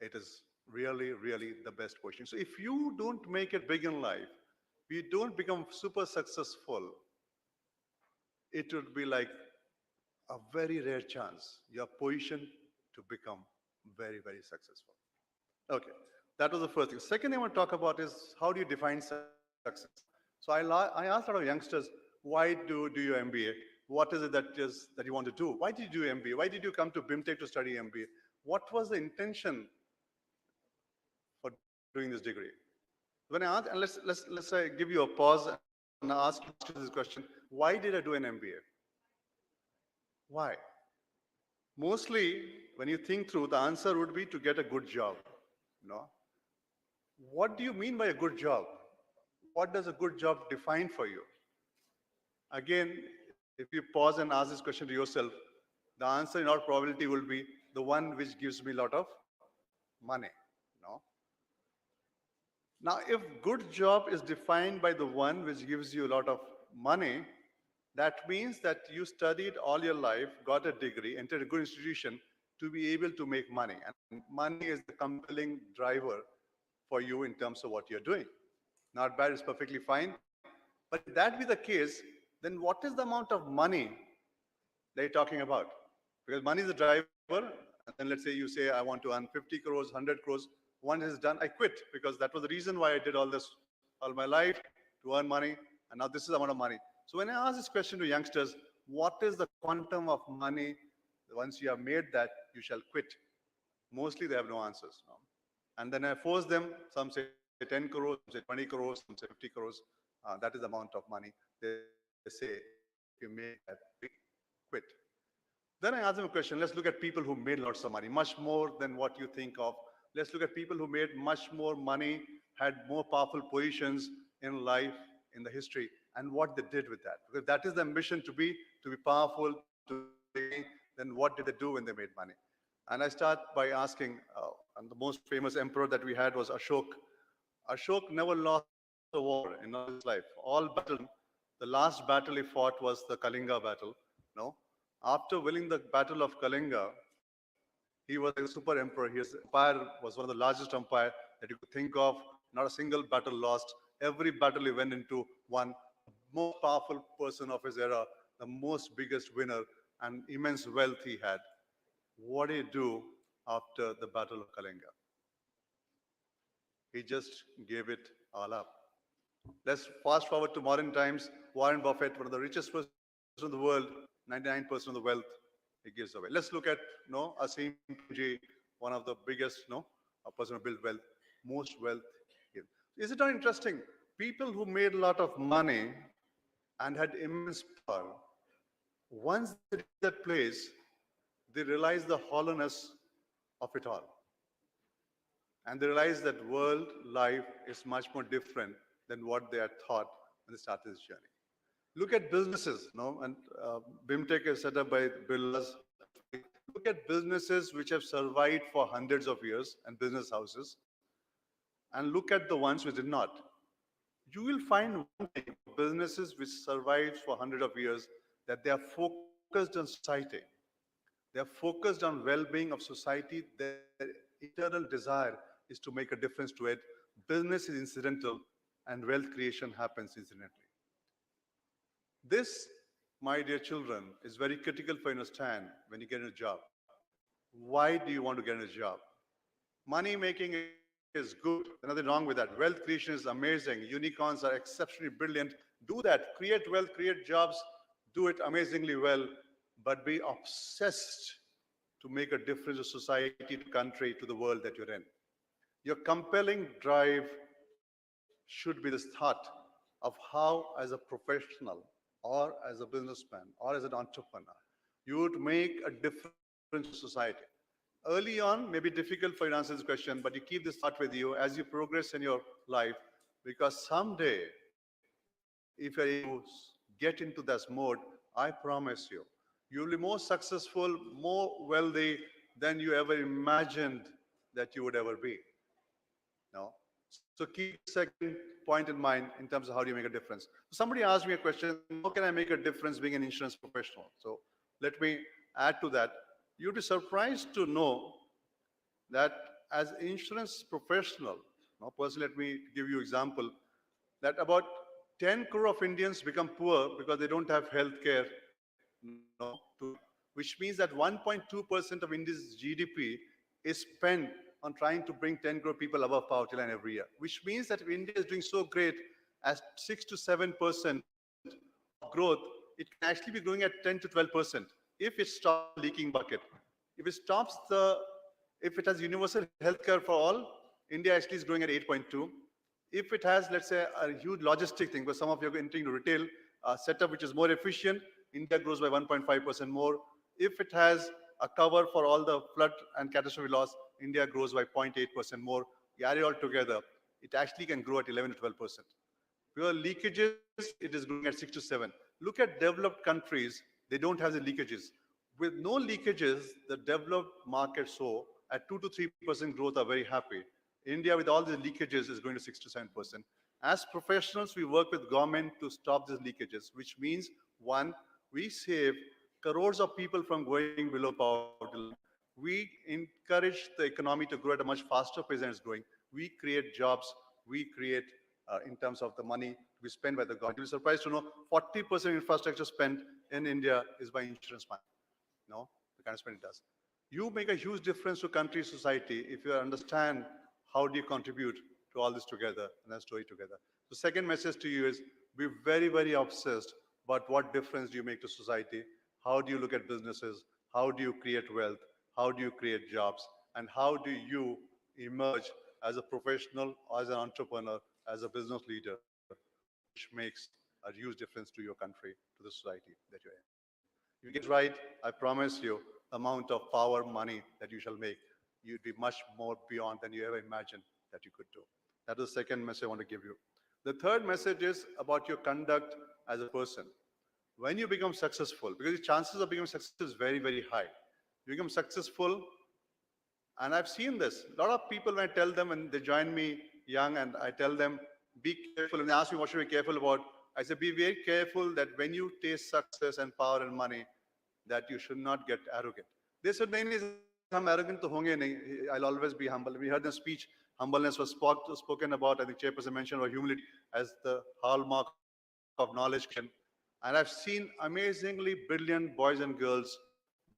It is really, really the best question. So if you don't make it big in life, if you don't become super successful, it would be like a very rare chance you're positioned to become very, very successful. Okay, that was the first thing. Second thing I want to talk about is how do you define success? So I asked a lot of youngsters, why do your MBA? What is it that you want to do? Why did you do MBA? Why did you come to BIMTECH to study MBA? What was the intention for doing MBA? doing this degree. When I ask, and let's give you a pause and ask you this question: why did I do an MBA? Why? Mostly, when you think through, the answer would be to get a good job. No. What do you mean by a good job? What does a good job define for you? Again, if you pause and ask this question to yourself, the answer in all probability will be the one which gives me a lot of money. No. Now, if good job is defined by the one which gives you a lot of money, that means that you studied all your life, got a degree, entered a good institution to be able to make money. And money is the compelling driver for you in terms of what you're doing. Not bad, it's perfectly fine. But if that be the case, then what is the amount of money that you're talking about? Because money is the driver, and then let's say you say, I want to earn 50 crores, 100 crores. Once it's done, I quit, because that was the reason why I did all this all my life, to earn money, and now this is the amount of money. So when I ask this question to youngsters, what is the quantum of money, once you have made that, you shall quit? Mostly they have no answers. No? And then I force them, some say 10 crores, some say 20 crores, some say 50 crores. That is the amount of money. They say, if you make that, quit. Then I ask them a question. Let's look at people who made lots of money, much more than what you think of. Let's look at people who made much more money, had more powerful positions in life, in the history, and what they did with that. Because that is the ambition, to be powerful, to be, then what did they do when they made money? And I start by asking, and the most famous emperor that we had was Ashok. Ashok never lost a war in all his life. All battle, the last battle he fought was the Kalinga battle. No, after winning the battle of Kalinga, he was like a super emperor. His empire was one of the largest empire that you could think of. Not a single battle lost. Every battle he went into won. Most powerful person of his era, the most biggest winner, and immense wealth he had. What did he do after the battle of Kalinga? He just gave it all up. Let's fast forward to modern times. Warren Buffett, one of the richest persons in the world, 99% of the wealth he gives away. Let's look at Asim Premji, one of the biggest a person who built wealth, most wealth. Is it not interesting? People who made a lot of money and had immense power, once they reach that place, they realize the hollowness of it all. And they realize that world life is much more different than what they had thought when they started this journey. Look at businesses, and BIMTECH is set up by Billas. Look at businesses which have survived for hundreds of years, and business houses, and look at the ones which did not. You will find one thing, businesses which survived for hundreds of years, that they are focused on society. They are focused on well-being of society. Their eternal desire is to make a difference to it. Business is incidental, and wealth creation happens incidentally. This, my dear children, is very critical for you to understand when you get a job. Why do you want to get a job? Money making is good. There's nothing wrong with that. Wealth creation is amazing. Unicorns are exceptionally brilliant. Do that. Create wealth, create jobs, do it amazingly well, but be obsessed to make a difference to society, to country, to the world that you're in. Your compelling drive should be this thought of how, as a professional, or as a businessman, or as an entrepreneur, you would make a difference to society. Early on, may be difficult for you to answer this question, but you keep this thought with you as you progress in your life, because someday, if you're able to get into this mode, I promise you, you'll be more successful, more wealthy than you ever imagined that you would ever be. No? So keep the second point in mind in terms of how do you make a difference. Somebody asked me a question, how can I make a difference being an insurance professional? So let me add to that. You'd be surprised to know that as insurance professional, personally, let me give you example, that about 10 crore of Indians become poor because they don't have health care, which means that 1.2% of India's GDP is spent on trying to bring 10 crore people above poverty line every year, which means that if India is doing so great as 6 to 7% of growth, it can actually be growing at 10 to 12% if it stops the leaking bucket. If it stops if it has universal healthcare for all, India actually is growing at 8.2. If it has, let's say, a huge logistic thing, where some of you are entering the retail setup, which is more efficient, India grows by 1.5% more. If it has a cover for all the flood and catastrophe loss, India grows by 0.8% more. You add it all together, it actually can grow at 11 to 12%. Pure leakages, it is growing at 6 to 7. Look at developed countries, they don't have the leakages. With no leakages, the developed markets so at 2 to 3% growth are very happy. India, with all the leakages, is going to 6 to 7%. As professionals, we work with government to stop these leakages, which means, one, we save crores of people from going below poverty line. We encourage the economy to grow at a much faster pace than it's growing. We create jobs, we create in terms of the money we spend by the government. You'll be surprised to know 40% infrastructure spent in India is by insurance money. No, the kind of spend it does. You make a huge difference to country, society, if you understand how do you contribute to all this together and that story together. The second message to you is be very, very obsessed about what difference do you make to society, how do you look at businesses, how do you create wealth, how do you create jobs, and how do you emerge as a professional, as an entrepreneur, as a business leader, which makes a huge difference to your country, to the society that you're in. If you get it right, I promise you, the amount of power, money that you shall make, you'd be much more beyond than you ever imagined that you could do. That is the second message I want to give you. The third message is about your conduct as a person. When you become successful, because the chances of becoming successful is very, very high. You become successful, and I've seen this. A lot of people, when I tell them, when they join me young, and I tell them, be careful, and they ask me, what should we be careful about? I say, be very careful that when you taste success and power and money, that you should not get arrogant. They said, nahi, I'm arrogant to honge nahi. I'll always be humble. We heard in the speech, humbleness was spoken about. I think Chairperson mentioned about humility as the hallmark of knowledge. And I've seen amazingly brilliant boys and girls,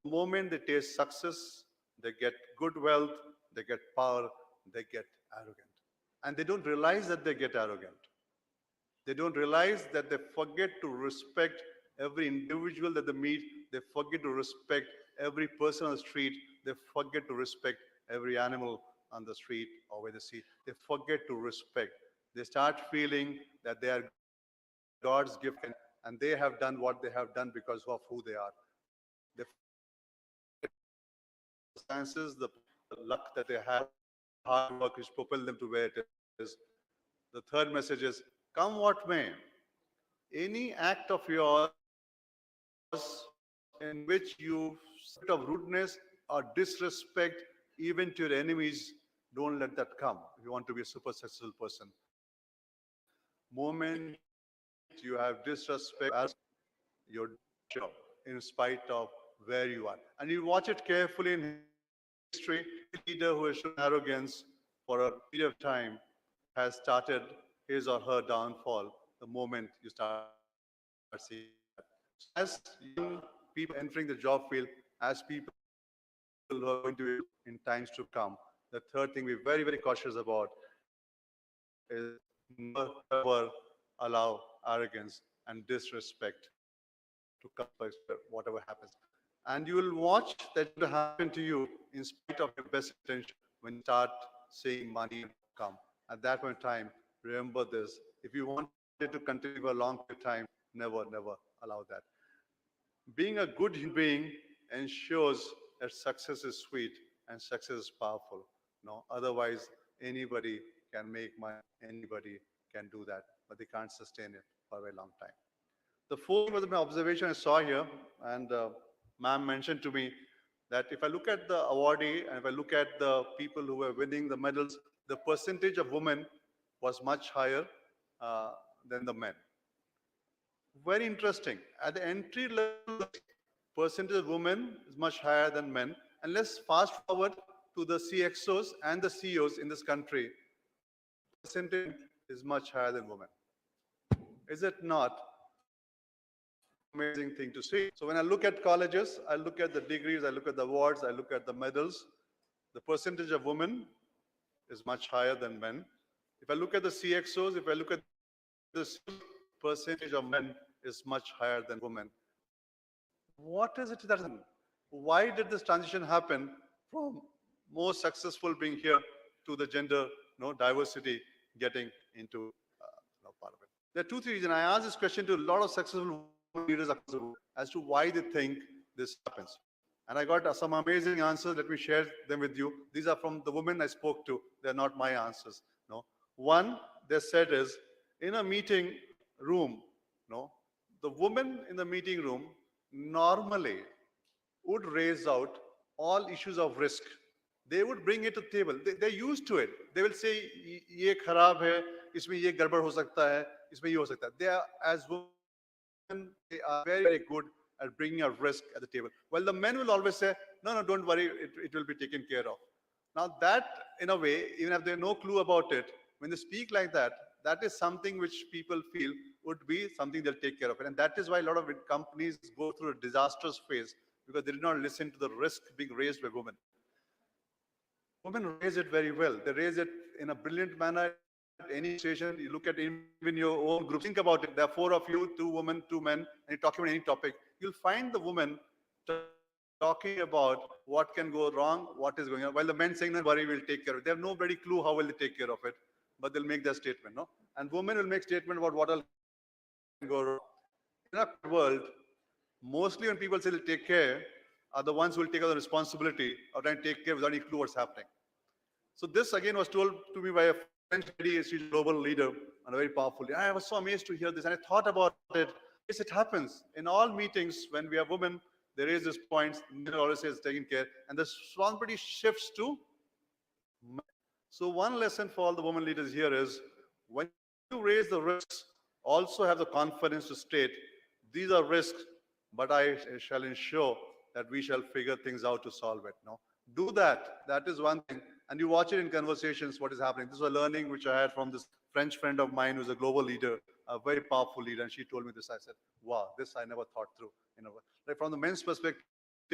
the moment they taste success, they get good wealth, they get power, they get arrogant. And they don't realize that they get arrogant. They don't realize that they forget to respect every individual that they meet. They forget to respect every person on the street. They forget to respect every animal on the street or where they see. They forget to respect. They start feeling that they are God's gift and they have done what they have done because of who they are. They circumstances, the luck that they have, hard work which propel them to where it is. The third message is, come what may, any act of yours in which you sort of rudeness or disrespect even to your enemies, don't let that come if you want to be a super successful person. Moment you have disrespect as your job in spite of where you are. And you watch it carefully in history, a leader who has shown arrogance for a period of time has started his or her downfall the moment you start seeing that. So as young people entering the job field, as people who are going to be in times to come, the third thing we're very, very cautious about is never ever allow arrogance and disrespect to come whatever happens. And you will watch that to happen to you in spite of your best intention when you start seeing money come. At that point in time, remember this. If you want it to continue for a long period of time, never, never allow that. Being a good human being ensures that success is sweet and success is powerful. No, otherwise, anybody can make money, anybody can do that, but they can't sustain it for a very long time. The fourth was my observation I saw here, and ma'am mentioned to me that if I look at the awardee and if I look at the people who were winning the medals, the percentage of women was much higher than the men. Very interesting. At the entry level, percentage of women is much higher than men. And let's fast forward to the CXOs and the CEOs in this country. Percentage is much higher than women. Is it not amazing thing to see? So when I look at colleges, I look at the degrees, I look at the awards, I look at the medals. The percentage of women is much higher than men. If I look at the CXOs, if I look at the percentage of men is much higher than women. What is it that, why did this transition happen from more successful being here to the gender diversity getting into part of it. There are two, three reasons. I asked this question to a lot of successful leaders across the world as to why they think this happens. And I got some amazing answers. Let me share them with you. These are from the women I spoke to. They're not my answers. No. One, they said is, in a meeting room, the woman in the meeting room normally would raise out all issues of risk. They would bring it to the table. They're used to it. They will say, "ये खराब है, इसमें ये गड़बड़ हो सकता है, इसमें ये हो सकता है." They are, as women, they are very, very good at bringing a risk at the table. Well, the men will always say, "No, no, don't worry, it will be taken care of." Now that, in a way, even if they have no clue about it, when they speak like that, that is something which people feel would be something they'll take care of it. And that is why a lot of companies go through a disastrous phase, because they did not listen to the risk being raised by women. Women raise it very well. They raise it in a brilliant manner at any station. You look at even your own group. Think about it. There are 4 of you, 2 women, 2 men, and you're talking about any topic. You'll find the woman talking about what can go wrong, what is going on, while the men saying, "No worry, we'll take care of it." They have no bloody clue how will they take care of it, but they'll make their statement, no? And women will make statement about what else can go wrong. In our world, mostly when people say they'll take care, are the ones who will take on the responsibility of trying to take care without any clue what's happening. So this again was told to me by a French lady. She's a global leader and a very powerful leader. I was so amazed to hear this, and I thought about it. Yes, it happens. In all meetings, when we have women, they raise these points, men always say it's taken care, and the responsibility shifts to men. So one lesson for all the women leaders here is, when you raise the risks, also have the confidence to state, these are risks, but I shall ensure that we shall figure things out to solve it. No, do that. That is one thing. And you watch it in conversations, what is happening. This was a learning which I had from this French friend of mine who's a global leader, a very powerful leader. And she told me this. I said, wow, this I never thought through. Like from the men's perspective,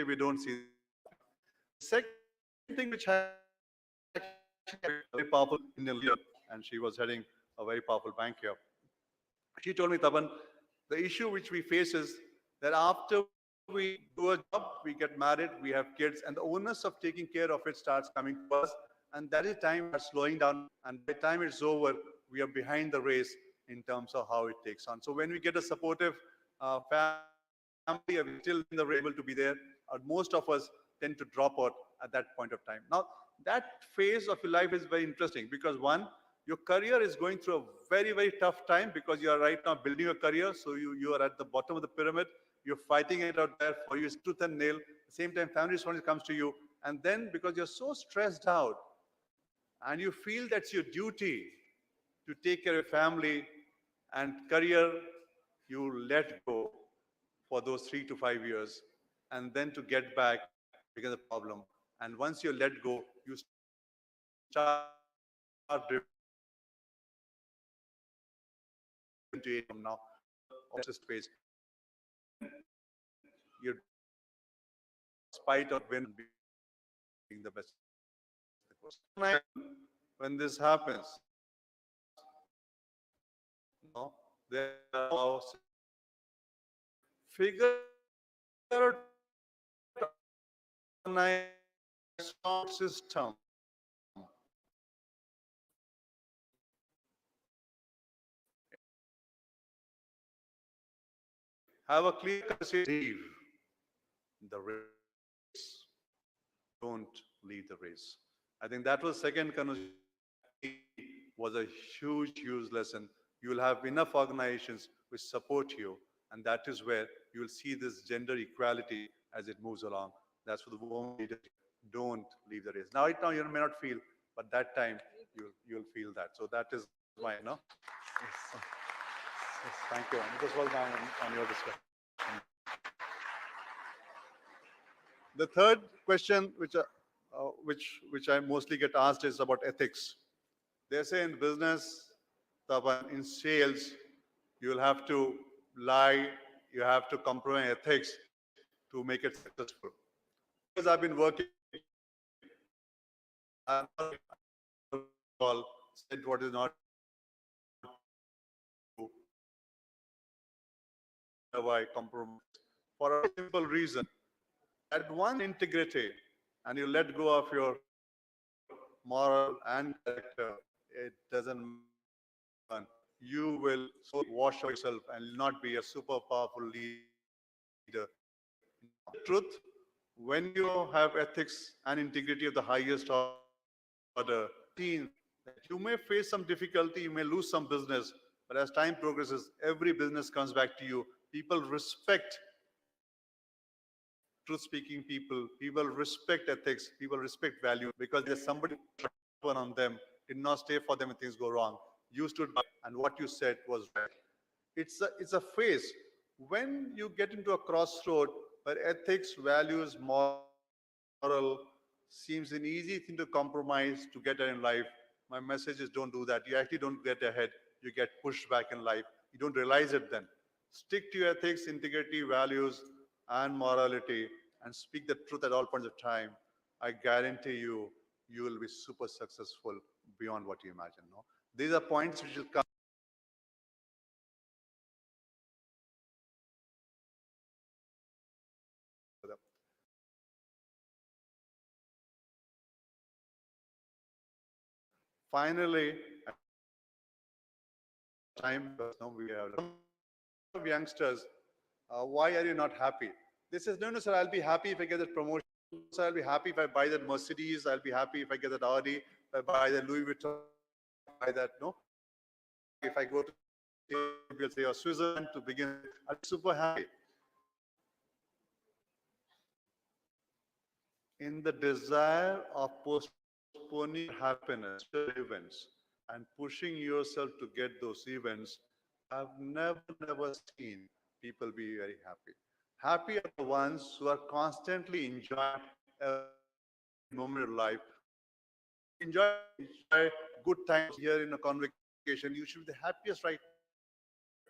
we don't see. The second thing which I very powerful Indian leader, and she was heading a very powerful bank here. She told me, Tapan, the issue which we face is that after we do a job, we get married, we have kids, and the onus of taking care of it starts coming to us. And that is time we are slowing down. And by the time it's over, we are behind the race in terms of how it takes on. So when we get a supportive family, we are still in the able to be there. Most of us tend to drop out at that point of time. Now, that phase of your life is very interesting because one, your career is going through a very, very tough time because you are right now building a career. So you are at the bottom of the pyramid. You're fighting it out there for you, tooth and nail. At the same time, family responsibility comes to you. And then because you're so stressed out and you feel that's your duty to take care of family and career, you let go for those 3 to 5 years. And then to get back becomes a problem. And once you let go, you start into it from now. Space. You're spite of being the best. When this happens, no, there are figure out a nice system. Have a clear conversation. The race. Don't leave the race. I think that was second conversation was a huge, huge lesson. You will have enough organizations which support you, and that is where you will see this gender equality as it moves along. That's for the women leaders. Don't leave the race. Now, right now, you may not feel, but that time you'll feel that. So that is my, no? Yes. Yes, thank you. And this was on your discussion. The third question, which I mostly get asked, is about ethics. They say in business, in sales, you'll have to lie, you have to compromise ethics to make it successful. Because I've been working, I've said what is not true. Have I compromised? For a simple reason. At one integrity, and you let go of your moral, and character, it doesn't matter what you earn. You will so wash out yourself and not be a super powerful leader. Now, the truth, when you have ethics and integrity of the highest order, seen that you may face some difficulty, you may lose some business, but as time progresses, every business comes back to you. People respect truth-speaking people. People respect ethics. People respect value because there's somebody one on them, did not stay for them when things go wrong. You stood by, and what you said was right. It's a phase when you get into a crossroad where ethics, values, moral seems an easy thing to compromise to get ahead in life. My message is don't do that. You actually don't get ahead. You get pushed back in life. You don't realize it then. Stick to your ethics, integrity, values, and morality, and speak the truth at all points of time. I guarantee you, you will be super successful beyond what you imagine. No? These are points which will come. Finally, time because now we have a lot of youngsters. Why are you not happy? They says, no, no, sir, I'll be happy if I get that promotion. Sir, I'll be happy if I buy that Mercedes. I'll be happy if I get that Audi. If I buy that Louis Vuitton. If I buy that, no. If I go to say, or Switzerland to begin, I'll be super happy. In the desire of postponing happiness to events and pushing yourself to get those events, I've never seen people be very happy. Happy are the ones who are constantly enjoying every moment of life. Enjoy good times here in a convocation. You should be the happiest right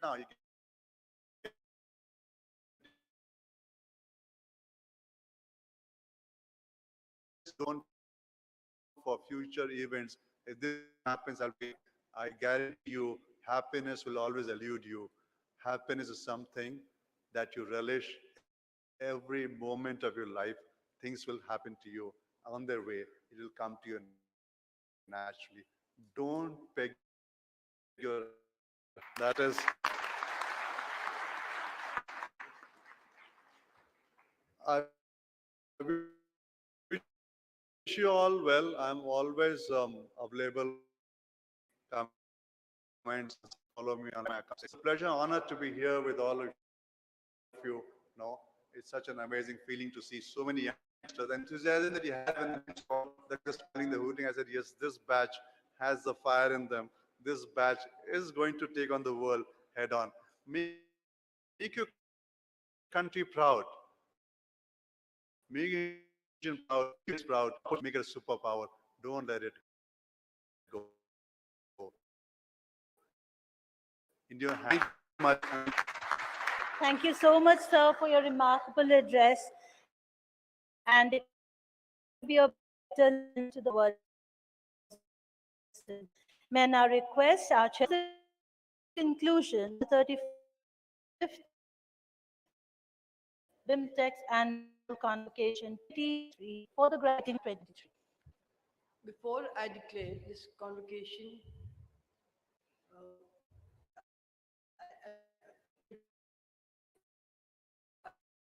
now. You get don't for future events. If this happens, I guarantee you, happiness will always elude you. Happiness is something that you relish every moment of your life. Things will happen to you on their way. It will come to you naturally. Don't peg your that is I wish you all well. I'm always available comments. Follow me on my accounts. It's a pleasure, honor to be here with all of you. No, it's such an amazing feeling to see so many youngsters. The enthusiasm that you have in the midst of all the just smiling, the hooting. I said, yes, this batch has the fire in them. This batch is going to take on the world head on. Make your country proud. Make your nation proud. Make your region proud. Make your state proud. Make it a superpower. Don't let it go. In your hand, much. Thank you so much, sir, for your remarkable address. And it will be a better lesson to the world. May I now request our chairperson conclusion, the 35th BIMTECH Annual Convocation 23 for the graduating 23. Before I declare this convocation,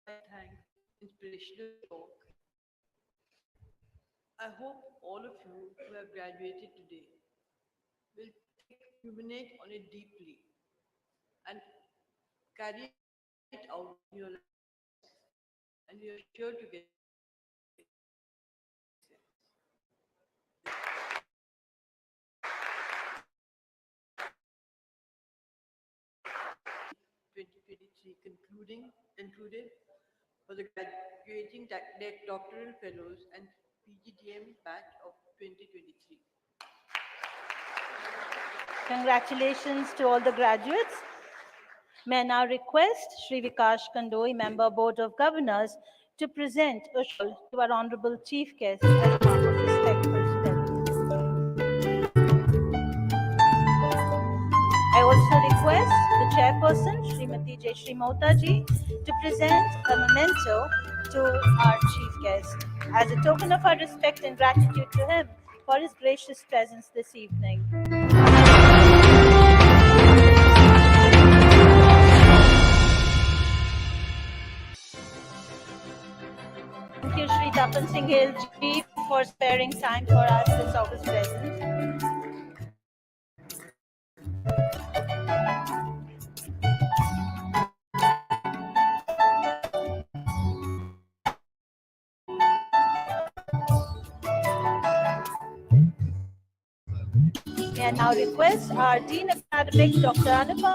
I thank inspirational talk. I hope all of you who have graduated today will ruminate on it deeply and carry it out in your lives. And we are sure to get concluded for the graduating doctoral fellows and PGDM batch of 2023. Congratulations to all the graduates. May I now request Shri Vikash Kandoi, Member Board of Governors, to present a shawl to our Honorable Chief Guest as a mark of respectful fidelity. I also request the Chairperson, Srimati Jayashree Motaji, to present a memento to our Chief Guest as a token of our respect and gratitude to him for his gracious presence this evening. Thank you, Shri Tapan Singh Gill ji, for sparing time for us this August present. May I now request our Dean Academic, Dr. Anupam